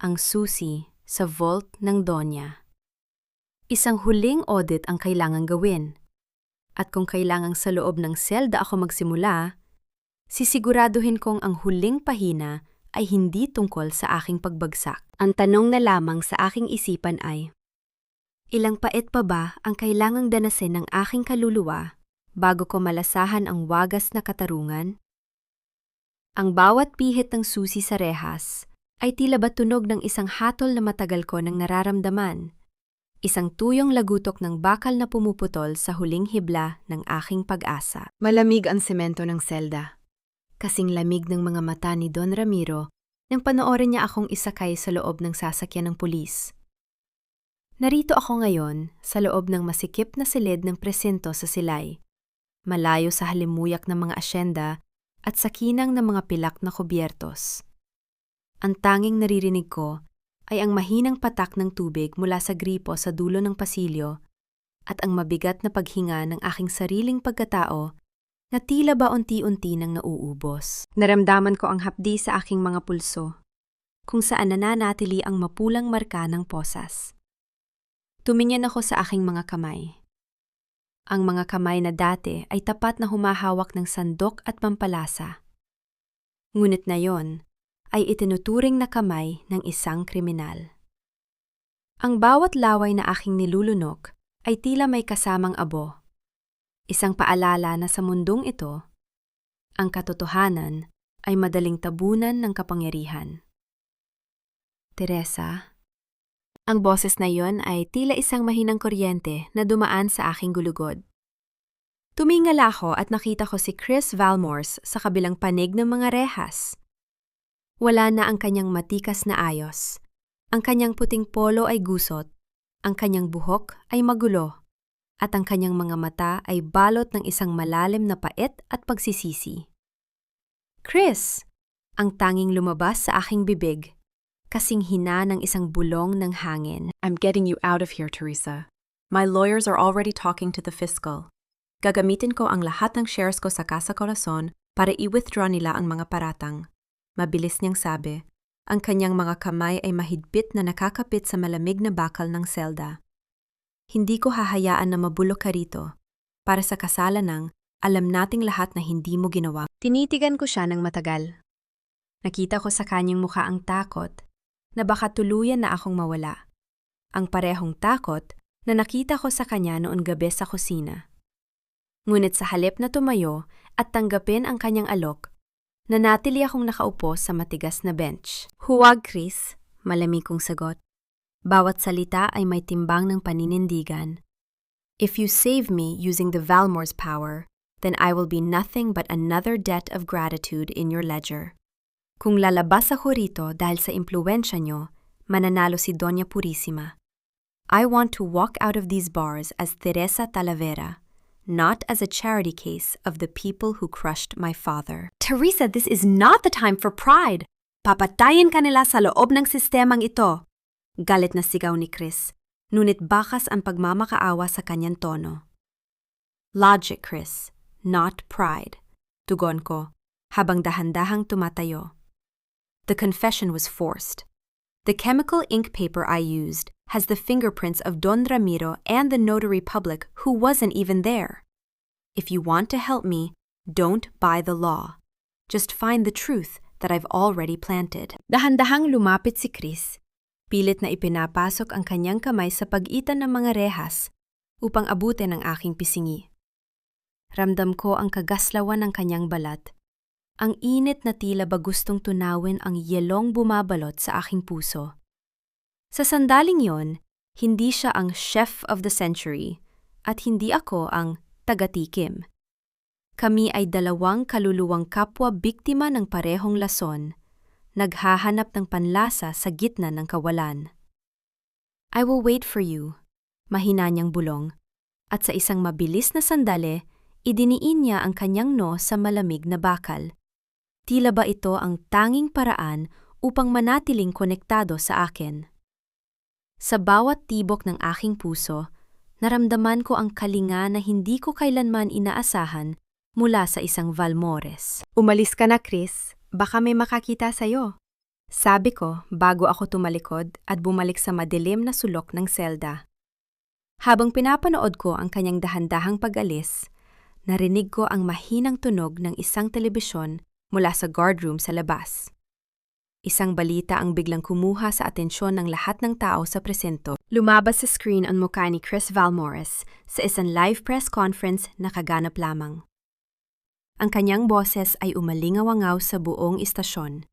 Ang susi sa vault ng Donya. Isang huling audit ang kailangang gawin. At kung kailangang sa loob ng selda ako magsimula, sisiguraduhin kong ang huling pahina ay hindi tungkol sa aking pagbagsak. Ang tanong na lamang sa aking isipan ay, ilang pait pa ba ang kailangang danasin ng aking kaluluwa bago ko malasahan ang wagas na katarungan? Ang bawat pihit ng susi sa rehas ay tila ba tunog ng isang hatol na matagal ko nang nararamdaman. Isang tuyong lagutok ng bakal na pumuputol sa huling hibla ng aking pag-asa. Malamig ang semento ng selda. Kasing lamig ng mga mata ni Don Ramiro nang panoorin niya akong isakay sa loob ng sasakyan ng pulis. Narito ako ngayon sa loob ng masikip na silid ng presinto sa Silay, malayo sa halimuyak ng mga asyenda at sakinang ng mga pilak na kubyertos. Ang tanging naririnig ko ay ang mahinang patak ng tubig mula sa gripo sa dulo ng pasilyo at ang mabigat na paghinga ng aking sariling pagkatao na tila ba unti-unti nang nauubos. Naramdaman ko ang hapdi sa aking mga pulso, kung saan nananatili ang mapulang marka ng posas. Tumingin ako sa aking mga kamay. Ang mga kamay na dati ay tapat na humahawak ng sandok at pampalasa. Ngunit na yon ay itinuturing na kamay ng isang kriminal. Ang bawat laway na aking nilulunok ay tila may kasamang abo. Isang paalala na sa mundong ito, ang katotohanan ay madaling tabunan ng kapangyarihan. Teresa, ang boses na yon ay tila isang mahinang kuryente na dumaan sa aking gulugod. Tumingala ako at nakita ko si Chris Valmores sa kabilang panig ng mga rehas. Wala na ang kanyang matikas na ayos. Ang kanyang puting polo ay gusot, ang kanyang buhok ay magulo, at ang kanyang mga mata ay balot ng isang malalim na pait at pagsisisi. Chris! Ang tanging lumabas sa aking bibig, kasing hina ng isang bulong ng hangin. I'm getting you out of here, Teresa. My lawyers are already talking to the fiscal. Gagamitin ko ang lahat ng shares ko sa Casa Corazon para i-withdraw nila ang mga paratang. Mabilis niyang sabi, ang kanyang mga kamay ay mahigpit na nakakapit sa malamig na bakal ng selda. Hindi ko hahayaan na mabulok ka rito. Para sa kasalanang, alam nating lahat na hindi mo ginawa. Tinitigan ko siya ng matagal. Nakita ko sa kanyang mukha ang takot, na baka tuluyan na akong mawala. Ang parehong takot na nakita ko sa kanya noon gabi sa kusina. Ngunit sa halip na tumayo at tanggapin ang kanyang alok, nanatili akong nakaupo sa matigas na bench. Huwag, Chris, malamig kong sagot. Bawat salita ay may timbang ng paninindigan. If you save me using the Valmore's power, then I will be nothing but another debt of gratitude in your ledger. Kung lalabas ako rito dahil sa impluwensya nyo, mananalo si Doña Purisima. I want to walk out of these bars as Teresa Talavera, not as a charity case of the people who crushed my father. Teresa, this is not the time for pride. Papatayin ka nila sa loob ng sistemang ito. Galit na sigaw ni Chris, ngunit bakas ang pagmamakaawa sa kanyang tono. Logic, Chris, not pride, tugon ko, habang dahan-dahang tumatayo. The confession was forced. The chemical ink paper I used has the fingerprints of Don Ramiro and the notary public who wasn't even there. If you want to help me, don't buy the law. Just find the truth that I've already planted. Dahan-dahang lumapit si Chris. Pilit na ipinapasok ang kanyang kamay sa pagitan ng mga rehas upang abutin ang aking pisingi. Ramdam ko ang kagaslawan ng kanyang balat. Ang init na tila ba gustong tunawin ang yelong bumabalot sa aking puso. Sa sandaling yon, hindi siya ang chef of the century at hindi ako ang taga-tikim. Kami ay dalawang kaluluwang kapwa biktima ng parehong lason, naghahanap ng panlasa sa gitna ng kawalan. I will wait for you, mahina niyang bulong, at sa isang mabilis na sandali, idiniin niya ang kanyang no sa malamig na bakal. Tila ba ito ang tanging paraan upang manatiling konektado sa akin? Sa bawat tibok ng aking puso, naramdaman ko ang kalinga na hindi ko kailanman inaasahan mula sa isang Valmores. Umalis ka na, Chris. Baka may makakita sa'yo. Sabi ko bago ako tumalikod at bumalik sa madilim na sulok ng selda. Habang pinapanood ko ang kanyang dahan-dahang pag-alis, narinig ko ang mahinang tunog ng isang telebisyon mula sa guardroom sa labas. Isang balita ang biglang kumuha sa atensyon ng lahat ng tao sa presento. Lumabas sa screen ang mukha ni Chris Valmores sa isang live press conference na kaganap lamang. Ang kanyang boses ay umalingaw-angaw sa buong istasyon,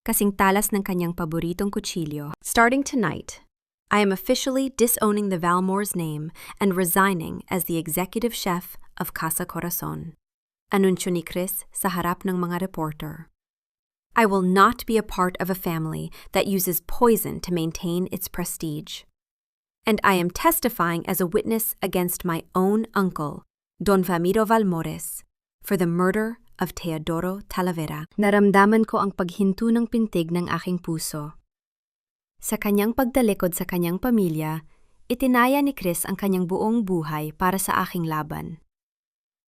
kasing talas ng kanyang paboritong kutsilyo. Starting tonight, I am officially disowning the Valmores name and resigning as the executive chef of Casa Corazon. Anunsyo ni Chris sa harap ng mga reporter. I will not be a part of a family that uses poison to maintain its prestige. And I am testifying as a witness against my own uncle, Don Ramiro Valmores, for the murder of Teodoro Talavera. Naramdaman ko ang paghinto ng pintig ng aking puso. Sa kanyang pagtalikod sa kanyang pamilya, itinaya ni Chris ang kanyang buong buhay para sa aking laban.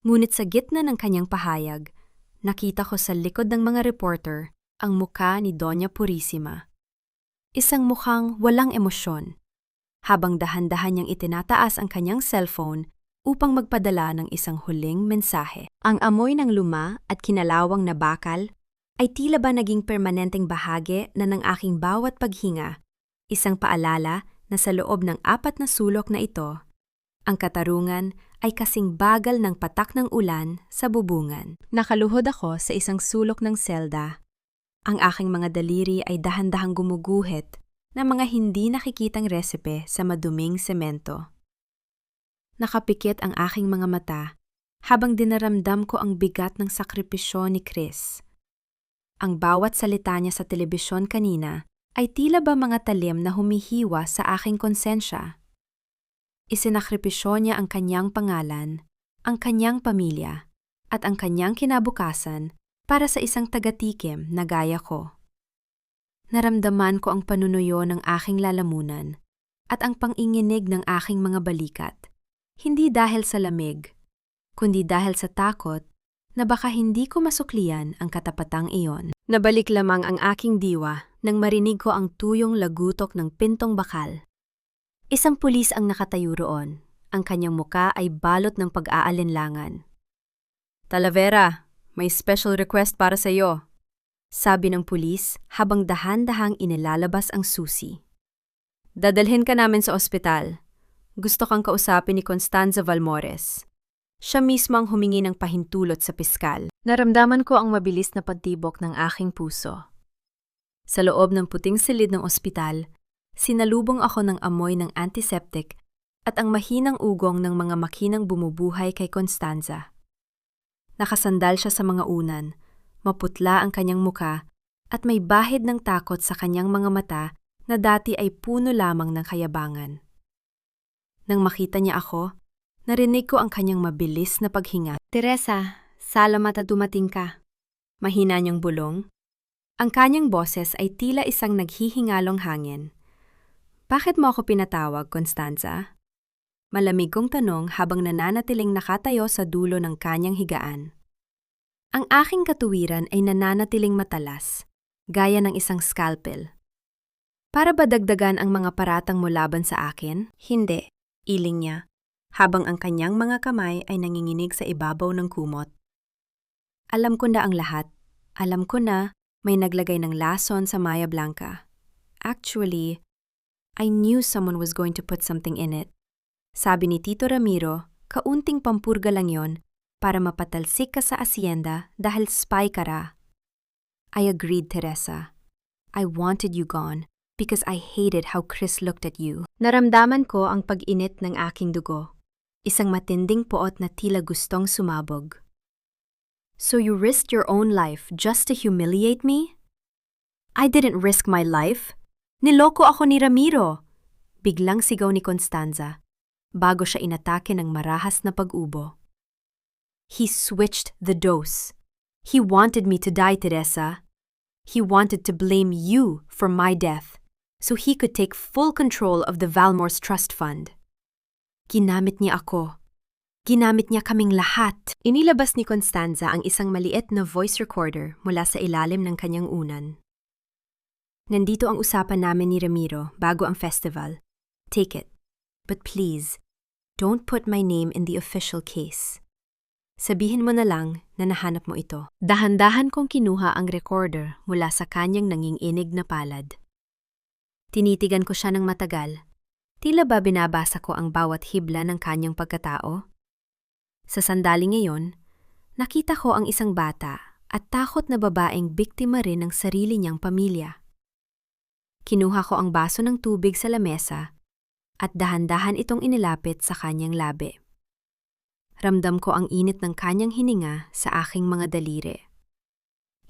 Ngunit sa gitna ng kanyang pahayag, nakita ko sa likod ng mga reporter ang mukha ni Doña Purisima. Isang mukhang walang emosyon, habang dahan-dahan niyang itinataas ang kanyang cellphone upang magpadala ng isang huling mensahe. Ang amoy ng luma at kinalawang na bakal ay tila ba naging permanenteng bahagi na ng aking bawat paghinga, isang paalala na sa loob ng 4 na sulok na ito, ang katarungan ay kasing bagal ng patak ng ulan sa bubungan. Nakaluhod ako sa isang sulok ng selda. Ang aking mga daliri ay dahan-dahang gumuguhit ng mga hindi nakikitang resipe sa maduming semento. Nakapikit ang aking mga mata habang dinaramdam ko ang bigat ng sakripisyo ni Chris. Ang bawat salita niya sa telebisyon kanina ay tila ba mga talim na humihiwa sa aking konsensya. Isinakripisyo niya ang kanyang pangalan, ang kanyang pamilya, at ang kanyang kinabukasan para sa isang taga-tikim na gaya ko. Naramdaman ko ang panunuyo ng aking lalamunan at ang panginginig ng aking mga balikat, hindi dahil sa lamig, kundi dahil sa takot na baka hindi ko masuklian ang katapatang iyon. Nabalik lamang ang aking diwa nang marinig ko ang tuyong lagutok ng pintong bakal. Isang pulis ang nakatayo roon. Ang kanyang muka ay balot ng pag-aalinlangan. Talavera, may special request para sa iyo, sabi ng pulis habang dahan-dahang inilalabas ang susi. Dadalhin ka namin sa ospital. Gusto kang kausapin ni Constanza Valmores. Siya mismo ang humingi ng pahintulot sa piskal. Naramdaman ko ang mabilis na pagtibok ng aking puso. Sa loob ng puting silid ng ospital, sinalubong ako ng amoy ng antiseptic at ang mahinang ugong ng mga makinang bumubuhay kay Constanza. Nakasandal siya sa mga unan, maputla ang kanyang muka at may bahid ng takot sa kanyang mga mata na dati ay puno lamang ng kayabangan. Nang makita niya ako, Narinig ko ang kanyang mabilis na paghinga. Teresa, salamat at dumating ka. Mahina niyang bulong. Ang kanyang boses ay tila isang naghihingalong hangin. Bakit mo ako pinatawag, Constanza? Malamig kong tanong habang nananatiling nakatayo sa dulo ng kanyang higaan. Ang aking katuwiran ay nananatiling matalas, gaya ng isang scalpel. Para ba dagdagan ang mga paratang mo laban sa akin? Hindi, iling niya, habang ang kanyang mga kamay ay nanginginig sa ibabaw ng kumot. Alam ko na ang lahat. Alam ko na may naglagay ng lason sa Maya Blanca. Actually, I knew someone was going to put something in it. Sabi ni Tito Ramiro, kaunting pampurga lang yon para mapatalsik ka sa asyenda dahil spy ka ra. I agreed, Teresa. I wanted you gone because I hated how Chris looked at you. Naramdaman ko ang pag-init ng aking dugo. Isang matinding poot na tila gustong sumabog. So you risked your own life just to humiliate me? I didn't risk my life. Niloko ako ni Ramiro. Biglang sigaw ni Constanza, bago siya inatake ng marahas na pag-ubo. He switched the dose. He wanted me to die, Teresa. He wanted to blame you for my death, so he could take full control of the Valmore's trust fund. Ginamit niya ako. Ginamit niya kaming lahat. Inilabas ni Constanza ang isang maliit na voice recorder mula sa ilalim ng kanyang unan. Nandito ang usapan namin ni Ramiro bago ang festival. Take it. But please, don't put my name in the official case. Sabihin mo na lang na nahanap mo ito. Dahan-dahan kong kinuha ang recorder mula sa kanyang nanginginig na palad. Tinitigan ko siya ng matagal. Tila ba binabasa ko ang bawat hibla ng kanyang pagkatao? Sa sandaling ngayon, nakita ko ang isang bata at takot na babaeng biktima rin ng sarili niyang pamilya. Kinuha ko ang baso ng tubig sa lamesa at dahan-dahan itong inilapit sa kanyang labi. Ramdam ko ang init ng kanyang hininga sa aking mga daliri.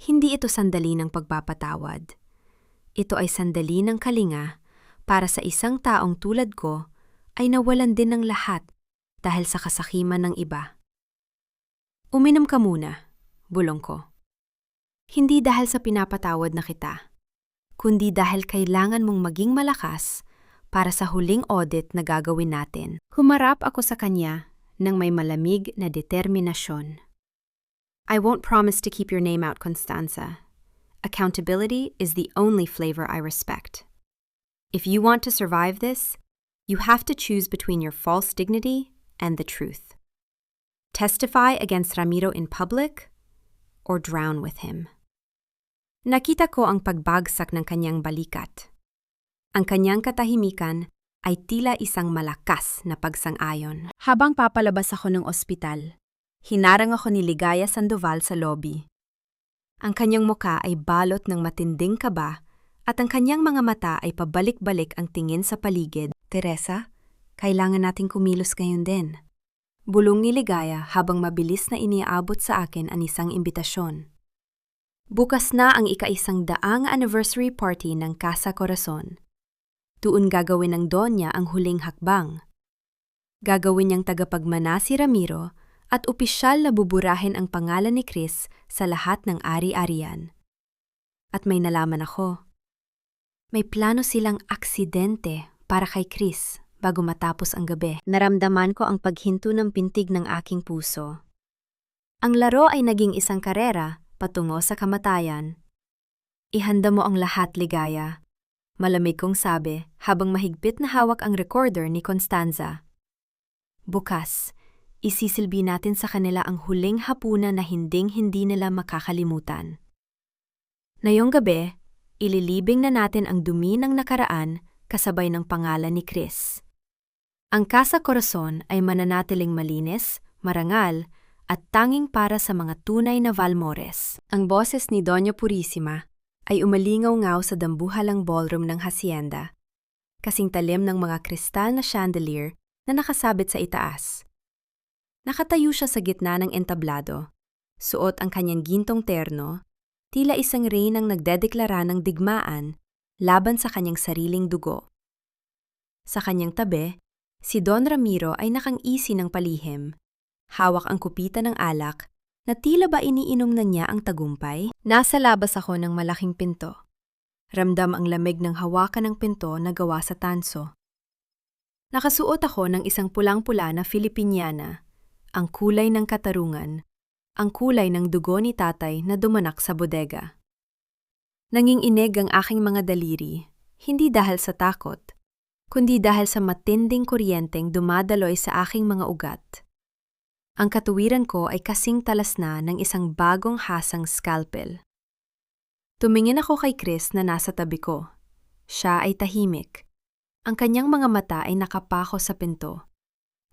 Hindi ito sandali ng pagpapatawad. Ito ay sandali ng kalinga para sa isang taong tulad ko ay nawalan din ng lahat dahil sa kasakiman ng iba. Uminom ka muna, bulong ko. Hindi dahil sa pinapatawad na kita, kundi dahil kailangan mong maging malakas para sa huling audit na gagawin natin. Humarap ako sa kanya ng may malamig na determinasyon. I won't promise to keep your name out, Constanza. Accountability is the only flavor I respect. If you want to survive this, you have to choose between your false dignity and the truth. Testify against Ramiro in public or drown with him. Nakita ko ang pagbagsak ng kanyang balikat. Ang kanyang katahimikan ay tila isang malakas na pagsang-ayon. Habang papalabas ako ng ospital, hinarang ako ni Ligaya Sandoval sa lobby. Ang kanyang muka ay balot ng matinding kaba at ang kanyang mga mata ay pabalik-balik ang tingin sa paligid. Teresa, kailangan nating kumilos ngayon din. Bulong ni Ligaya habang mabilis na iniabot sa akin ang isang imbitasyon. Bukas na ang ika-100 anniversary party ng Casa Corazon. Doon gagawin ng Donya ang huling hakbang. Gagawin niyang tagapagmana si Ramiro at opisyal na buburahin ang pangalan ni Chris sa lahat ng ari-arian. At may nalaman ako. May plano silang aksidente para kay Chris bago matapos ang gabi. Naramdaman ko ang paghinto ng pintig ng aking puso. Ang laro ay naging isang karera patungo sa kamatayan. Ihanda mo ang lahat, Ligaya. Malamig kong sabi habang mahigpit na hawak ang recorder ni Constanza. Bukas, isisilbi natin sa kanila ang huling hapunan na hinding-hindi nila makakalimutan. Ngayong gabi, ililibing na natin ang dumi ng nakaraan kasabay ng pangalan ni Chris. Ang Casa Corazon ay mananatiling malinis, marangal, at tanging para sa mga tunay na Valmores. Ang boses ni Doña Purisima ay umalingaw-ngaw sa dambuhalang ballroom ng hacienda, kasing talim ng mga kristal na chandelier na nakasabit sa itaas. Nakatayo siya sa gitna ng entablado, suot ang kanyang gintong terno, tila isang reynang nagdedeklara ng digmaan laban sa kanyang sariling dugo. Sa kanyang tabi, Si Don Ramiro ay nakang-isi ng palihim. Hawak ang kupita ng alak na tila ba iniinom na niya ang tagumpay. Nasa labas ako ng malaking pinto. Ramdam ang lamig ng hawakan ng pinto na gawa sa tanso. Nakasuot ako ng isang pulang-pula na Filipiniana, ang kulay ng katarungan, ang kulay ng dugo ni tatay na dumanak sa bodega. Nanginginig ang aking mga daliri, hindi dahil sa takot, kundi dahil sa matinding kuryenteng dumadaloy sa aking mga ugat. Ang katuwiran ko ay kasing talas na ng isang bagong hasang scalpel. Tumingin ako kay Chris na nasa tabi ko. Siya ay tahimik. Ang kanyang mga mata ay nakapako sa pinto.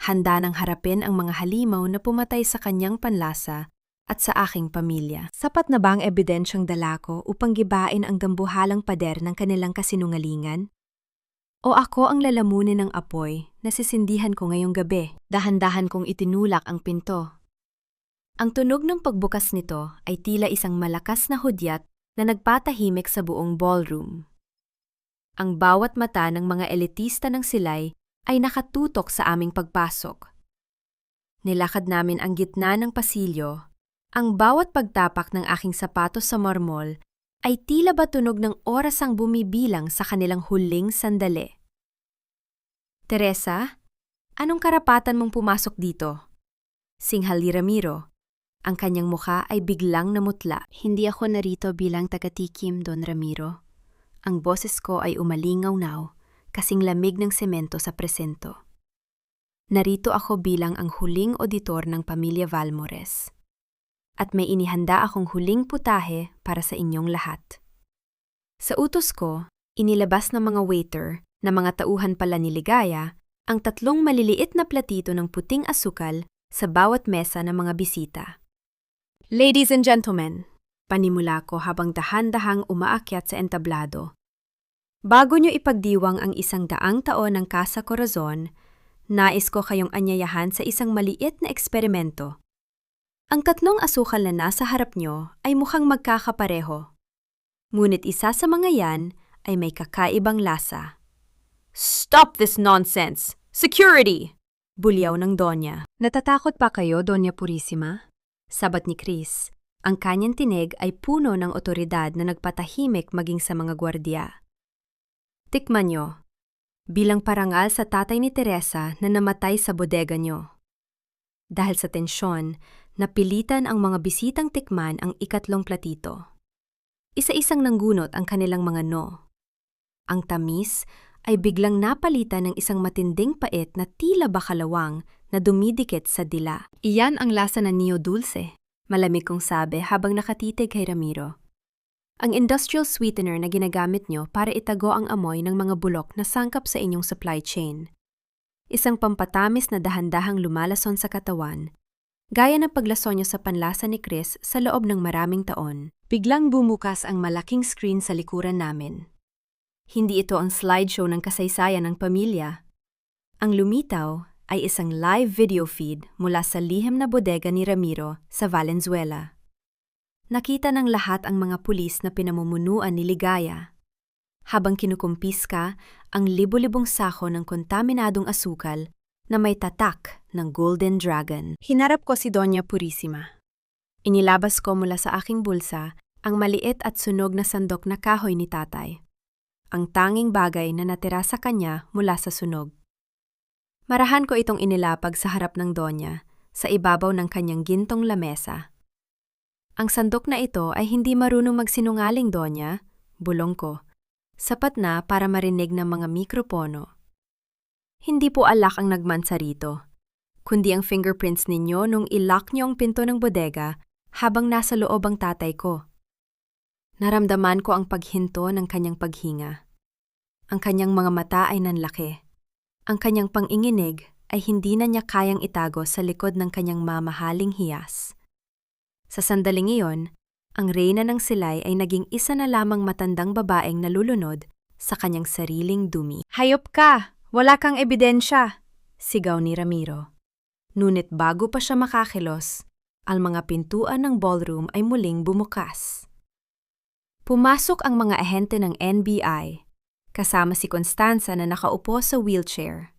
Handa nang harapin ang mga halimaw na pumatay sa kanyang panlasa at sa aking pamilya. Sapat na ba ang ebidensyang dala ko upang gibain ang dambuhalang pader ng kanilang kasinungalingan? O ako ang lalamunin ng apoy na sisindihan ko ngayong gabi? Dahan-dahan kong itinulak ang pinto. Ang tunog ng pagbukas nito ay tila isang malakas na hudyat na nagpatahimik sa buong ballroom. Ang bawat mata ng mga elitista ng silay ay nakatutok sa aming pagpasok. Nilakad namin ang gitna ng pasilyo. Ang bawat pagtapak ng aking sapatos sa marmol ay tila ba tunog ng oras ang bumibilang sa kanilang huling sandali. Teresa, anong karapatan mong pumasok dito? Singhal ni Ramiro. Ang kanyang mukha ay biglang namutla. Hindi ako narito bilang taga-tikim, Don Ramiro. Ang boses ko ay umalingaw-naw, kasing lamig ng semento sa presento. Narito ako bilang ang huling auditor ng pamilya Valmores. At may inihanda akong huling putahe para sa inyong lahat. Sa utos ko, inilabas ng mga waiter na mga tauhan pala ni Ligaya ang 3 maliliit na platito ng puting asukal sa bawat mesa ng mga bisita. Ladies and gentlemen, panimula ko habang dahan-dahang umaakyat sa entablado. Bago nyo ipagdiwang ang 100 taon ng Casa Corazon, nais ko kayong anyayahan sa isang maliit na eksperimento. Ang 3 asukal na nasa harap nyo ay mukhang magkakapareho. Ngunit isa sa mga yan ay may kakaibang lasa. Stop this nonsense! Security! Bulyaw ng Donya. Natatakot pa kayo, Doña Purisima? Sabat ni Chris. Ang kanyang tinig ay puno ng otoridad na nagpatahimik maging sa mga gwardiya. Tikman nyo. Bilang parangal sa tatay ni Teresa na namatay sa bodega nyo. Dahil sa tensyon, napilitan ang mga bisitang tikman ang 2 platito. Isa-isang nanggunot ang kanilang mga no. Ang tamis ay biglang napalitan ng isang matinding pait na tila bakalawang na dumidikit sa dila. Iyan ang lasa ng Neo Dulce, malamig kong sabi habang nakatitig kay Ramiro. Ang industrial sweetener na ginagamit nyo para itago ang amoy ng mga bulok na sangkap sa inyong supply chain. Isang pampatamis na dahan-dahang lumalason sa katawan, gaya ng paglason nyo sa panlasa ni Chris sa loob ng maraming taon. Biglang bumukas ang malaking screen sa likuran namin. Hindi ito ang slideshow ng kasaysayan ng pamilya. Ang lumitaw ay isang live video feed mula sa lihim na bodega ni Ramiro sa Valenzuela. Nakita ng lahat ang mga pulis na pinamumunuan ni Ligaya. Habang kinukumpiska ang libo-libong sako ng kontaminadong asukal na may tatak ng Golden Dragon. Hinarap ko si Doña Purisima. Inilabas ko mula sa aking bulsa ang maliit at sunog na sandok na kahoy ni tatay. Ang tanging bagay na natira sa kanya mula sa sunog. Marahan ko itong inilapag sa harap ng Donya, sa ibabaw ng kanyang gintong lamesa. Ang sandok na ito ay hindi marunong magsinungaling, Donya, bulong ko. Sapat na para marinig ng mga mikropono. Hindi po alak ang nagmansa rito, kundi ang fingerprints ninyo nung ilock niyo ang pinto ng bodega habang nasa loob ang tatay ko. Naramdaman ko ang paghinto ng kanyang paghinga. Ang kanyang mga mata ay nanlaki. Ang kanyang panginginig ay hindi na niya kayang itago sa likod ng kanyang mamahaling hiyas. Sa sandaling iyon, ang reyna ng silay ay naging isa na lamang matandang babaeng nalulunod sa kanyang sariling dumi. Hayop ka! Wala kang ebidensya! Sigaw ni Ramiro. Ngunit bago pa siya makakilos, ang mga pintuan ng ballroom ay muling bumukas. Pumasok ang mga ahente ng NBI, kasama si Constanza na nakaupo sa wheelchair.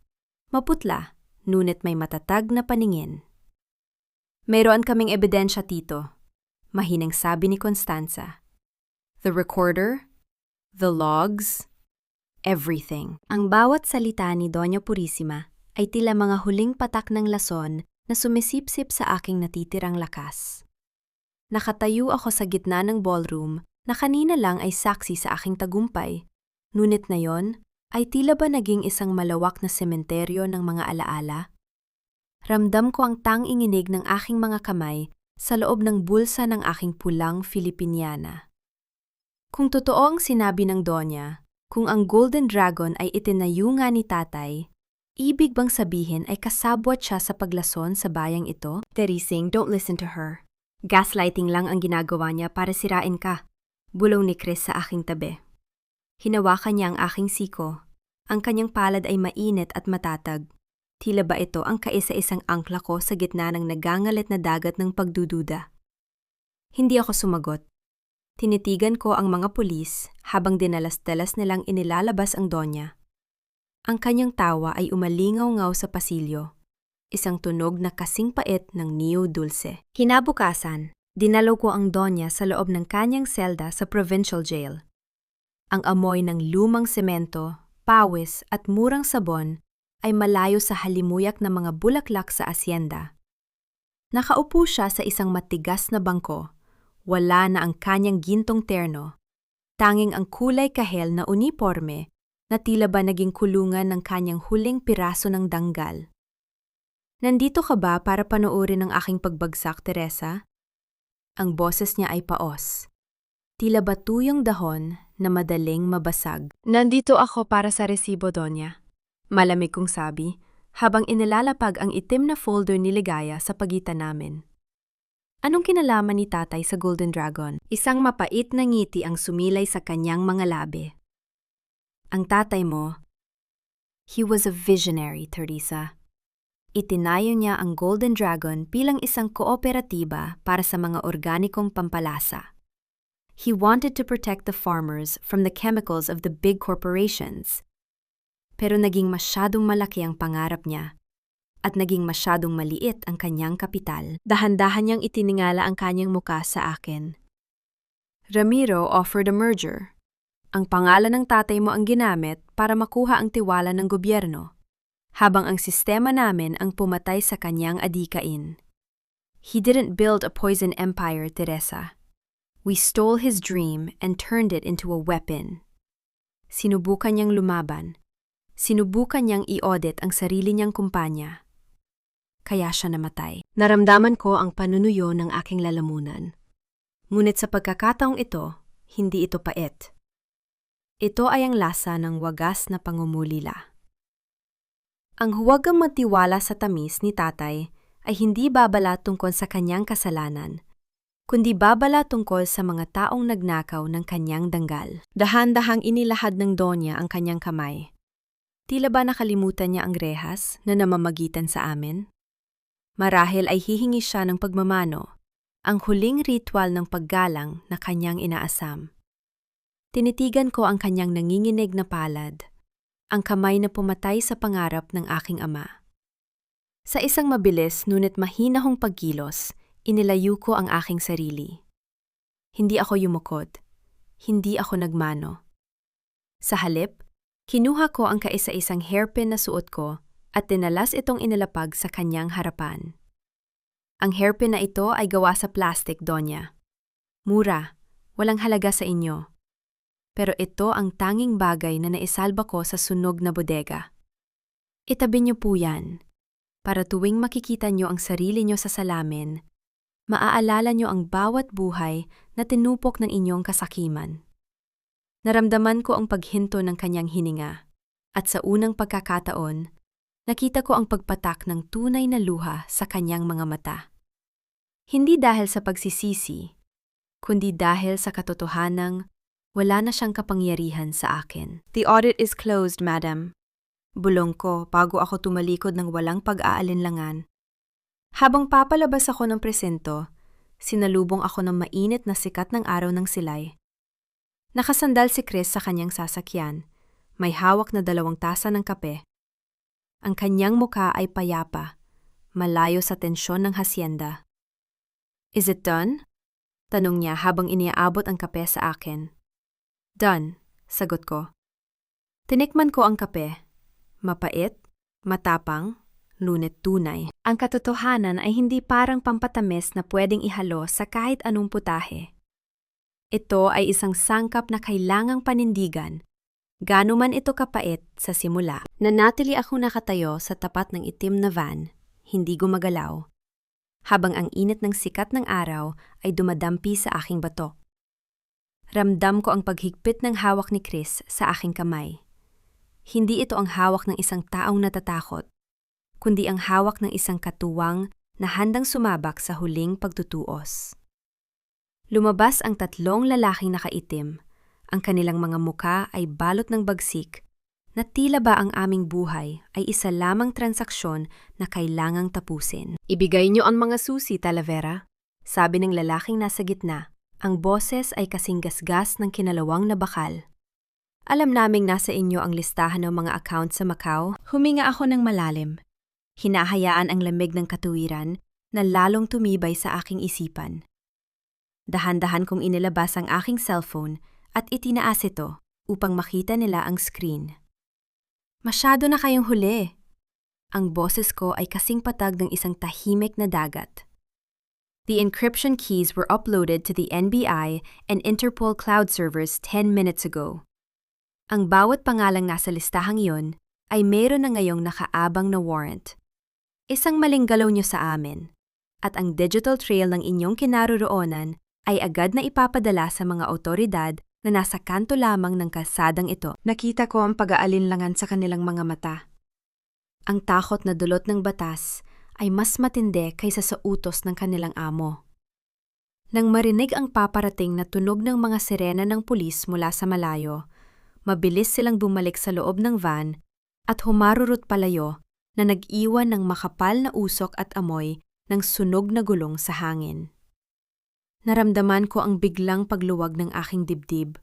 Maputla, ngunit may matatag na paningin. Mayroon kaming ebidensya, tito. Mahinang sabi ni Constanza. The recorder, the logs, everything. Ang bawat salita ni Doña Purisima ay tila mga huling patak ng lason na sumisipsip sa aking natitirang lakas. Nakatayo ako sa gitna ng ballroom na kanina lang ay saksi sa aking tagumpay, ngunit ngayon ay tila ba naging isang malawak na sementeryo ng mga alaala? Ramdam ko ang tanginginig ng aking mga kamay sa loob ng bulsa ng aking pulang Filipiniana. Kung totoo ang sinabi ng Donya, kung ang Golden Dragon ay itinayo nga ni tatay, ibig bang sabihin ay kasabwat siya sa paglason sa bayang ito? Teresing, don't listen to her. Gaslighting lang ang ginagawa niya para sirain ka. Bulong ni Chris sa aking tabi. Hinawakan niya ang aking siko. Ang kanyang palad ay mainit at matatag. Tila ba ito ang kaisa-isang angkla ko sa gitna ng nagangalit na dagat ng pagdududa? Hindi ako sumagot. Tinitigan ko ang mga pulis habang dinalas-dalas nilang inilalabas ang Donya. Ang kanyang tawa ay umalingaw-ngaw sa pasilyo. Isang tunog na kasing pait ng Neo Dulce. Kinabukasan, dinalaw ko ang Donya sa loob ng kanyang selda sa provincial jail. Ang amoy ng lumang semento, pawis at murang sabon ay malayo sa halimuyak ng mga bulaklak sa asyenda. Nakaupo siya sa isang matigas na bangko. Wala na ang kanyang gintong terno. Tanging ang kulay kahel na uniforme na tila ba naging kulungan ng kanyang huling piraso ng danggal. Nandito ka ba para panoorin ang aking pagbagsak, Teresa? Ang boses niya ay paos. Tila ba tuyong dahon na madaling mabasag. Nandito ako para sa resibo, Donya. Malamig kong sabi, habang inilalapag ang itim na folder ni Ligaya sa pagitan namin. Anong kinalaman ni tatay sa Golden Dragon? Isang mapait na ngiti ang sumilay sa kanyang mga labi. Ang tatay mo, he was a visionary, Teresa. Itinayo niya ang Golden Dragon bilang isang kooperatiba para sa mga organikong pampalasa. He wanted to protect the farmers from the chemicals of the big corporations. Pero naging masyadong malaki ang pangarap niya at naging masyadong maliit ang kanyang kapital. Dahan-dahan niyang itiningala ang kanyang muka sa akin. Ramiro offered a merger. Ang pangalan ng tatay mo ang ginamit para makuha ang tiwala ng gobyerno, habang ang sistema namin ang pumatay sa kanyang adikain. He didn't build a poison empire, Teresa. We stole his dream and turned it into a weapon. Sinubukan niyang lumaban. Sinubukan niyang i-audit ang sarili niyang kumpanya. Kaya siya namatay. Naramdaman ko ang panunuyo ng aking lalamunan. Ngunit sa pagkakataong ito, hindi ito pait. Ito ay ang lasa ng wagas na pangumulila. Ang huwag kang magtiwala sa tamis ni tatay ay hindi babala tungkol sa kanyang kasalanan, kundi babala tungkol sa mga taong nagnakaw ng kanyang danggal. Dahan-dahang inilahad ng Donya ang kanyang kamay. Tila ba nakalimutan niya ang rehas na namamagitan sa amin? Marahil ay hihingi siya ng pagmamano, ang huling ritual ng paggalang na kanyang inaasam. Tinitigan ko ang kanyang nanginginig na palad, ang kamay na pumatay sa pangarap ng aking ama. Sa isang mabilis ngunit mahinahong pagkilos, inilayo ko ang aking sarili. Hindi ako yumukod, hindi ako nagmano. Sa halip, kinuha ko ang kaisa-isang hairpin na suot ko at dinalas itong inilapag sa kanyang harapan. Ang hairpin na ito ay gawa sa plastic, Donya. Mura, walang halaga sa inyo. Pero ito ang tanging bagay na naisalba ko sa sunog na bodega. Itabi niyo po yan. Para tuwing makikita niyo ang sarili niyo sa salamin, maaalala niyo ang bawat buhay na tinupok ng inyong kasakiman. Naramdaman ko ang paghinto ng kanyang hininga, at sa unang pagkakataon, nakita ko ang pagpatak ng tunay na luha sa kanyang mga mata. Hindi dahil sa pagsisisi, kundi dahil sa katotohanang wala na siyang kapangyarihan sa akin. The audit is closed, madam. Bulong ko bago ako tumalikod ng walang pag-aalinlangan. Habang papalabas ako ng presento, sinalubong ako ng mainit na sikat ng araw ng silay. Nakasandal si Chris sa kanyang sasakyan. May hawak na 2 tasa ng kape. Ang kanyang muka ay payapa, malayo sa tensyon ng hasyenda. "Is it done?" Tanong niya habang iniaabot ang kape sa akin. "Done," sagot ko. Tinikman ko ang kape. Mapait, matapang, ngunit tunay. Ang katotohanan ay hindi parang pampatamis na pwedeng ihalo sa kahit anong putahe. Ito ay isang sangkap na kailangang panindigan. Gaano man ito kapait sa simula. Nanatili ako nakatayo sa tapat ng itim na van, hindi gumagalaw, habang ang init ng sikat ng araw ay dumadampi sa aking batok. Ramdam ko ang paghigpit ng hawak ni Chris sa aking kamay. Hindi ito ang hawak ng isang taong natatakot, kundi ang hawak ng isang katuwang na handang sumabak sa huling pagtutuos. Lumabas ang tatlong lalaking nakaitim. Ang kanilang mga muka ay balot ng bagsik, na tila ba ang aming buhay ay isa lamang transaksyon na kailangang tapusin. "Ibigay niyo ang mga susi, Talavera," sabi ng lalaking nasa gitna. Ang boses ay kasing gasgas ng kinalawang na bakal. "Alam naming nasa inyo ang listahan ng mga account sa Macau." Huminga ako ng malalim. Hinahayaan ang lamig ng katuwiran na lalong tumibay sa aking isipan. Dahan-dahan kong inilabas ang aking cellphone at itinaas ito upang makita nila ang screen. "Masyado na kayong huli." Ang boses ko ay kasing patag ng isang tahimik na dagat. The encryption keys were uploaded to the NBI and Interpol cloud servers 10 minutes ago. Ang bawat pangalang nasa listahang iyon ay mayroon na ngayong nakaabang na warrant. Isang maling galaw niyo sa amin, at ang digital trail ng inyong kinaroroonan ay agad na ipapadala sa mga awtoridad na nasa kanto lamang ng kalsadang ito. Nakita ko ang pag-aalinlangan sa kanilang mga mata. Ang takot na dulot ng batas ay mas matindi kaysa sa utos ng kanilang amo. Nang marinig ang paparating na tunog ng mga sirena ng pulis mula sa malayo, mabilis silang bumalik sa loob ng van at humarurot palayo na nag-iwan ng makapal na usok at amoy ng sunog na gulong sa hangin. Naramdaman ko ang biglang pagluwag ng aking dibdib.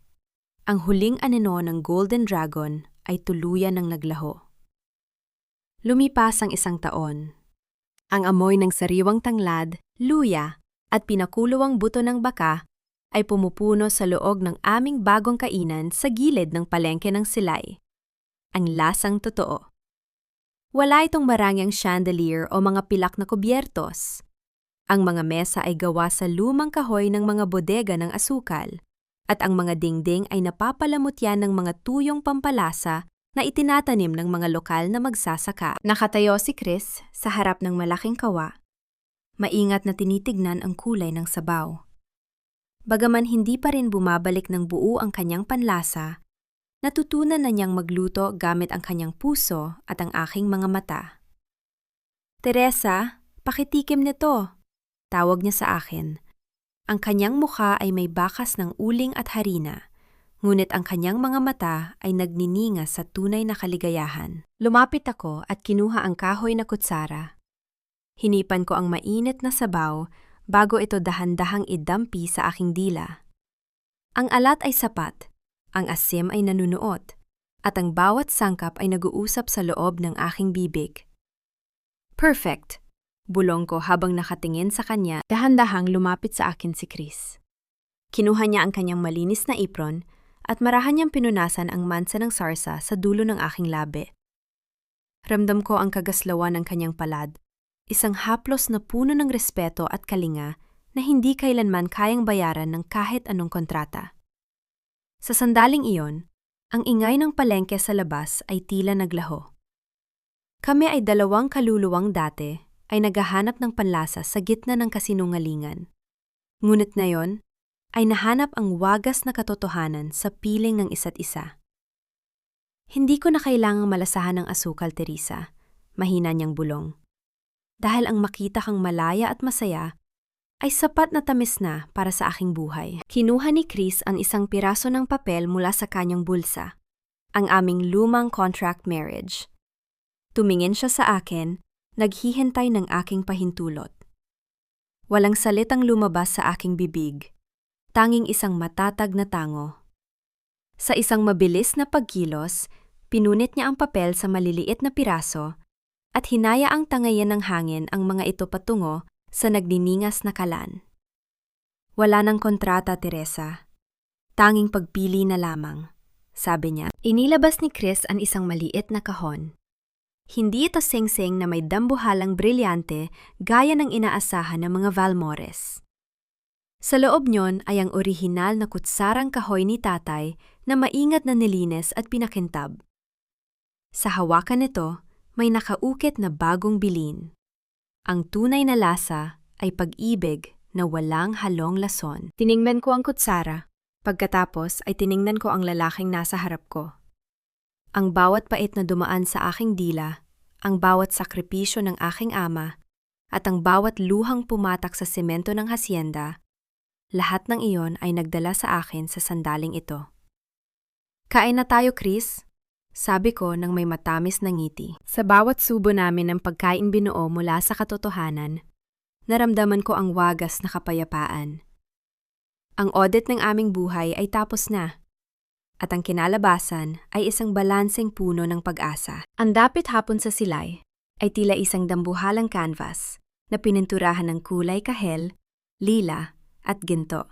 Ang huling anino ng Golden Dragon ay tuluyan ng naglaho. Lumipas ang 1 taon. Ang amoy ng sariwang tanglad, luya, at pinakulawang buto ng baka ay pumupuno sa loob ng aming bagong kainan sa gilid ng palengke ng Silay. Ang lasang totoo. Wala itong marangyang chandelier o mga pilak na kubyertos. Ang mga mesa ay gawa sa lumang kahoy ng mga bodega ng asukal, at ang mga dingding ay napapalamutyan ng mga tuyong pampalasa na itinatanim ng mga lokal na magsasaka. Nakatayo si Chris sa harap ng malaking kawa, maingat na tinitignan ang kulay ng sabaw. Bagaman hindi pa rin bumabalik ng buo ang kanyang panlasa, natutunan na niyang magluto gamit ang kanyang puso at ang aking mga mata. "Teresa, pakitikim nito," tawag niya sa akin. Ang kanyang mukha ay may bakas ng uling at harina, ngunit ang kanyang mga mata ay nagnininga sa tunay na kaligayahan. Lumapit ako at kinuha ang kahoy na kutsara. Hinipan ko ang mainit na sabaw bago ito dahan-dahang idampi sa aking dila. Ang alat ay sapat, ang asim ay nanunuot, at ang bawat sangkap ay nag-uusap sa loob ng aking bibig. "Perfect!" Bulong ko habang nakatingin sa kanya. Dahan-dahang lumapit sa akin si Chris. Kinuha niya ang kanyang malinis na apron at marahan niyang pinunasan ang mansa ng sarsa sa dulo ng aking labi. Ramdam ko ang kagaslawan ng kanyang palad, isang haplos na puno ng respeto at kalinga na hindi kailanman kayang bayaran ng kahit anong kontrata. Sa sandaling iyon, ang ingay ng palengke sa labas ay tila naglaho. Kami ay 2 kaluluwang dati ay naghahanap ng panlasa sa gitna ng kasinungalingan. Ngunit ngayon, ay nahanap ang wagas na katotohanan sa piling ng isa't isa. "Hindi ko na kailangang malasahan ng asukal, Teresa," mahina niyang bulong. "Dahil ang makita kang malaya at masaya ay sapat na tamis na para sa aking buhay." Kinuha ni Chris ang isang piraso ng papel mula sa kanyang bulsa, ang aming lumang contract marriage. Tumingin siya sa akin, naghihintay ng aking pahintulot. Walang salitang lumabas sa aking bibig, tanging isang matatag na tango. Sa isang mabilis na pagkilos, pinunit niya ang papel sa maliliit na piraso at hinayaang tangayan ng hangin ang mga ito patungo sa nagniningas na kalan. Wala nang kontrata, Teresa. Tanging pagpili na lamang, sabi niya. Inilabas ni Chris ang isang maliit na kahon. Hindi ito sing-sing na may dambuhalang brilyante gaya ng inaasahan ng mga Valmores. Sa loob niyon ay ang orihinal na kutsarang kahoy ni tatay na maingat na nilinis at pinakintab. Sa hawakan nito, may nakaukit na bagong bilin. Ang tunay na lasa ay pag-ibig na walang halong lason. Tiningnan ko ang kutsara. Pagkatapos ay tiningnan ko ang lalaking nasa harap ko. Ang bawat pait na dumaan sa aking dila, ang bawat sakripisyo ng aking ama, at ang bawat luhang pumatak sa semento ng hasyenda, lahat ng iyon ay nagdala sa akin sa sandaling ito. Kain na tayo, Chris, sabi ko nang may matamis na ngiti. Sa bawat subo namin ng pagkain binuo mula sa katotohanan, naramdaman ko ang wagas na kapayapaan. Ang audit ng aming buhay ay tapos na, at ang kinalabasan ay isang balanseng puno ng pag-asa. Ang dapit hapon sa silay ay tila isang dambuhalang canvas na pininturahan ng kulay kahel, lila at ginto.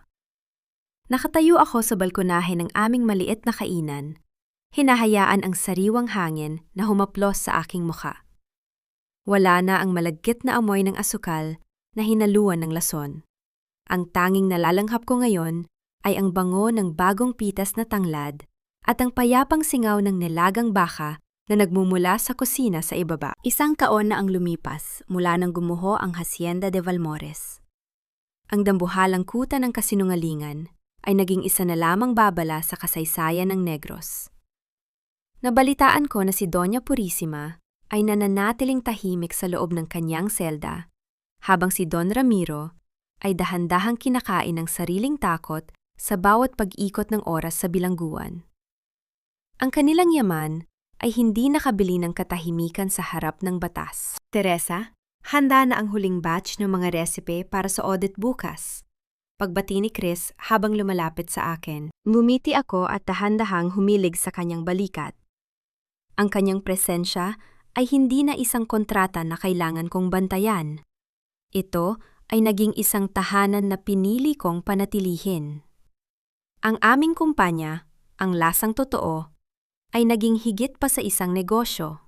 Nakatayo ako sa balkonahe ng aming maliit na kainan, hinahayaan ang sariwang hangin na humaplos sa aking mukha. Wala na ang malagkit na amoy ng asukal na hinaluan ng lason. Ang tanging nalalanghap ko ngayon ay ang bango ng bagong pitas na tanglad at ang payapang singaw ng nilagang baka na nagmumula sa kusina sa ibaba. Isang taon na ang lumipas mula nang gumuho ang Hacienda de Valmores. Ang dambuhalang kuta ng kasinungalingan ay naging isa na lamang babala sa kasaysayan ng Negros. Nabalitaan ko na si Doña Purisima ay nananatiling tahimik sa loob ng kanyang selda, habang si Don Ramiro ay dahan-dahang kinakain ng sariling takot sa bawat pag-ikot ng oras sa bilangguan. Ang kanilang yaman ay hindi nakabili ng katahimikan sa harap ng batas. Teresa, handa na ang huling batch ng mga resipe para sa audit bukas. Pagbati ni Chris habang lumalapit sa akin. Ngumiti ako at dahan-dahang humilig sa kanyang balikat. Ang kanyang presensya ay hindi na isang kontrata na kailangan kong bantayan. Ito ay naging isang tahanan na pinili kong panatilihin. Ang aming kumpanya, ang Lasang Totoo, ay naging higit pa sa isang negosyo.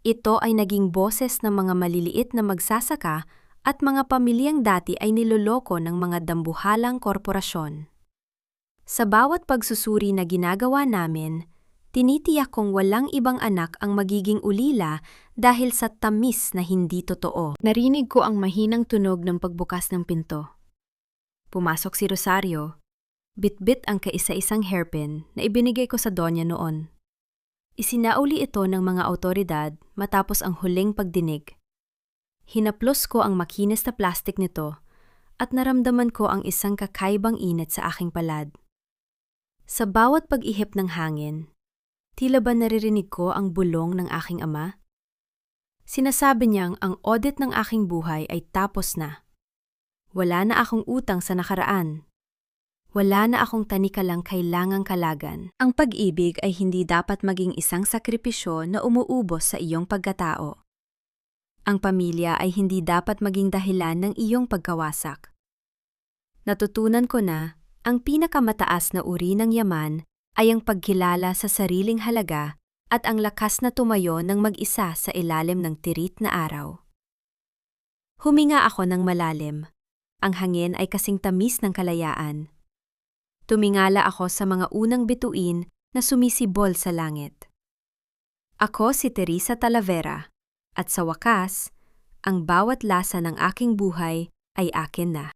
Ito ay naging boses ng mga maliliit na magsasaka at mga pamilyang dati ay niloloko ng mga dambuhalang korporasyon. Sa bawat pagsusuri na ginagawa namin, tinitiyak kong walang ibang anak ang magiging ulila dahil sa tamis na hindi totoo. Narinig ko ang mahinang tunog ng pagbukas ng pinto. Pumasok si Rosario. Bit-bit ang kaisa-isang hairpin na ibinigay ko sa Donya noon. Isinauli ito ng mga awtoridad matapos ang huling pagdinig. Hinaplos ko ang makinis na plastik nito at naramdaman ko ang isang kakaibang init sa aking palad. Sa bawat pag-ihip ng hangin, tila ba naririnig ko ang bulong ng aking ama? Sinasabi niyang ang audit ng aking buhay ay tapos na. Wala na akong utang sa nakaraan. Wala na akong tanikalang kailangang kalagan. Ang pag-ibig ay hindi dapat maging isang sakripisyo na umuubos sa iyong pagkatao. Ang pamilya ay hindi dapat maging dahilan ng iyong pagkawasak. Natutunan ko na ang pinakamataas na uri ng yaman ay ang pagkilala sa sariling halaga at ang lakas na tumayo ng mag-isa sa ilalim ng tirik na araw. Huminga ako ng malalim. Ang hangin ay kasing tamis ng kalayaan. Tumingala ako sa mga unang bituin na sumisibol sa langit. Ako si Teresa Talavera, at sa wakas, ang bawat lasa ng aking buhay ay akin na.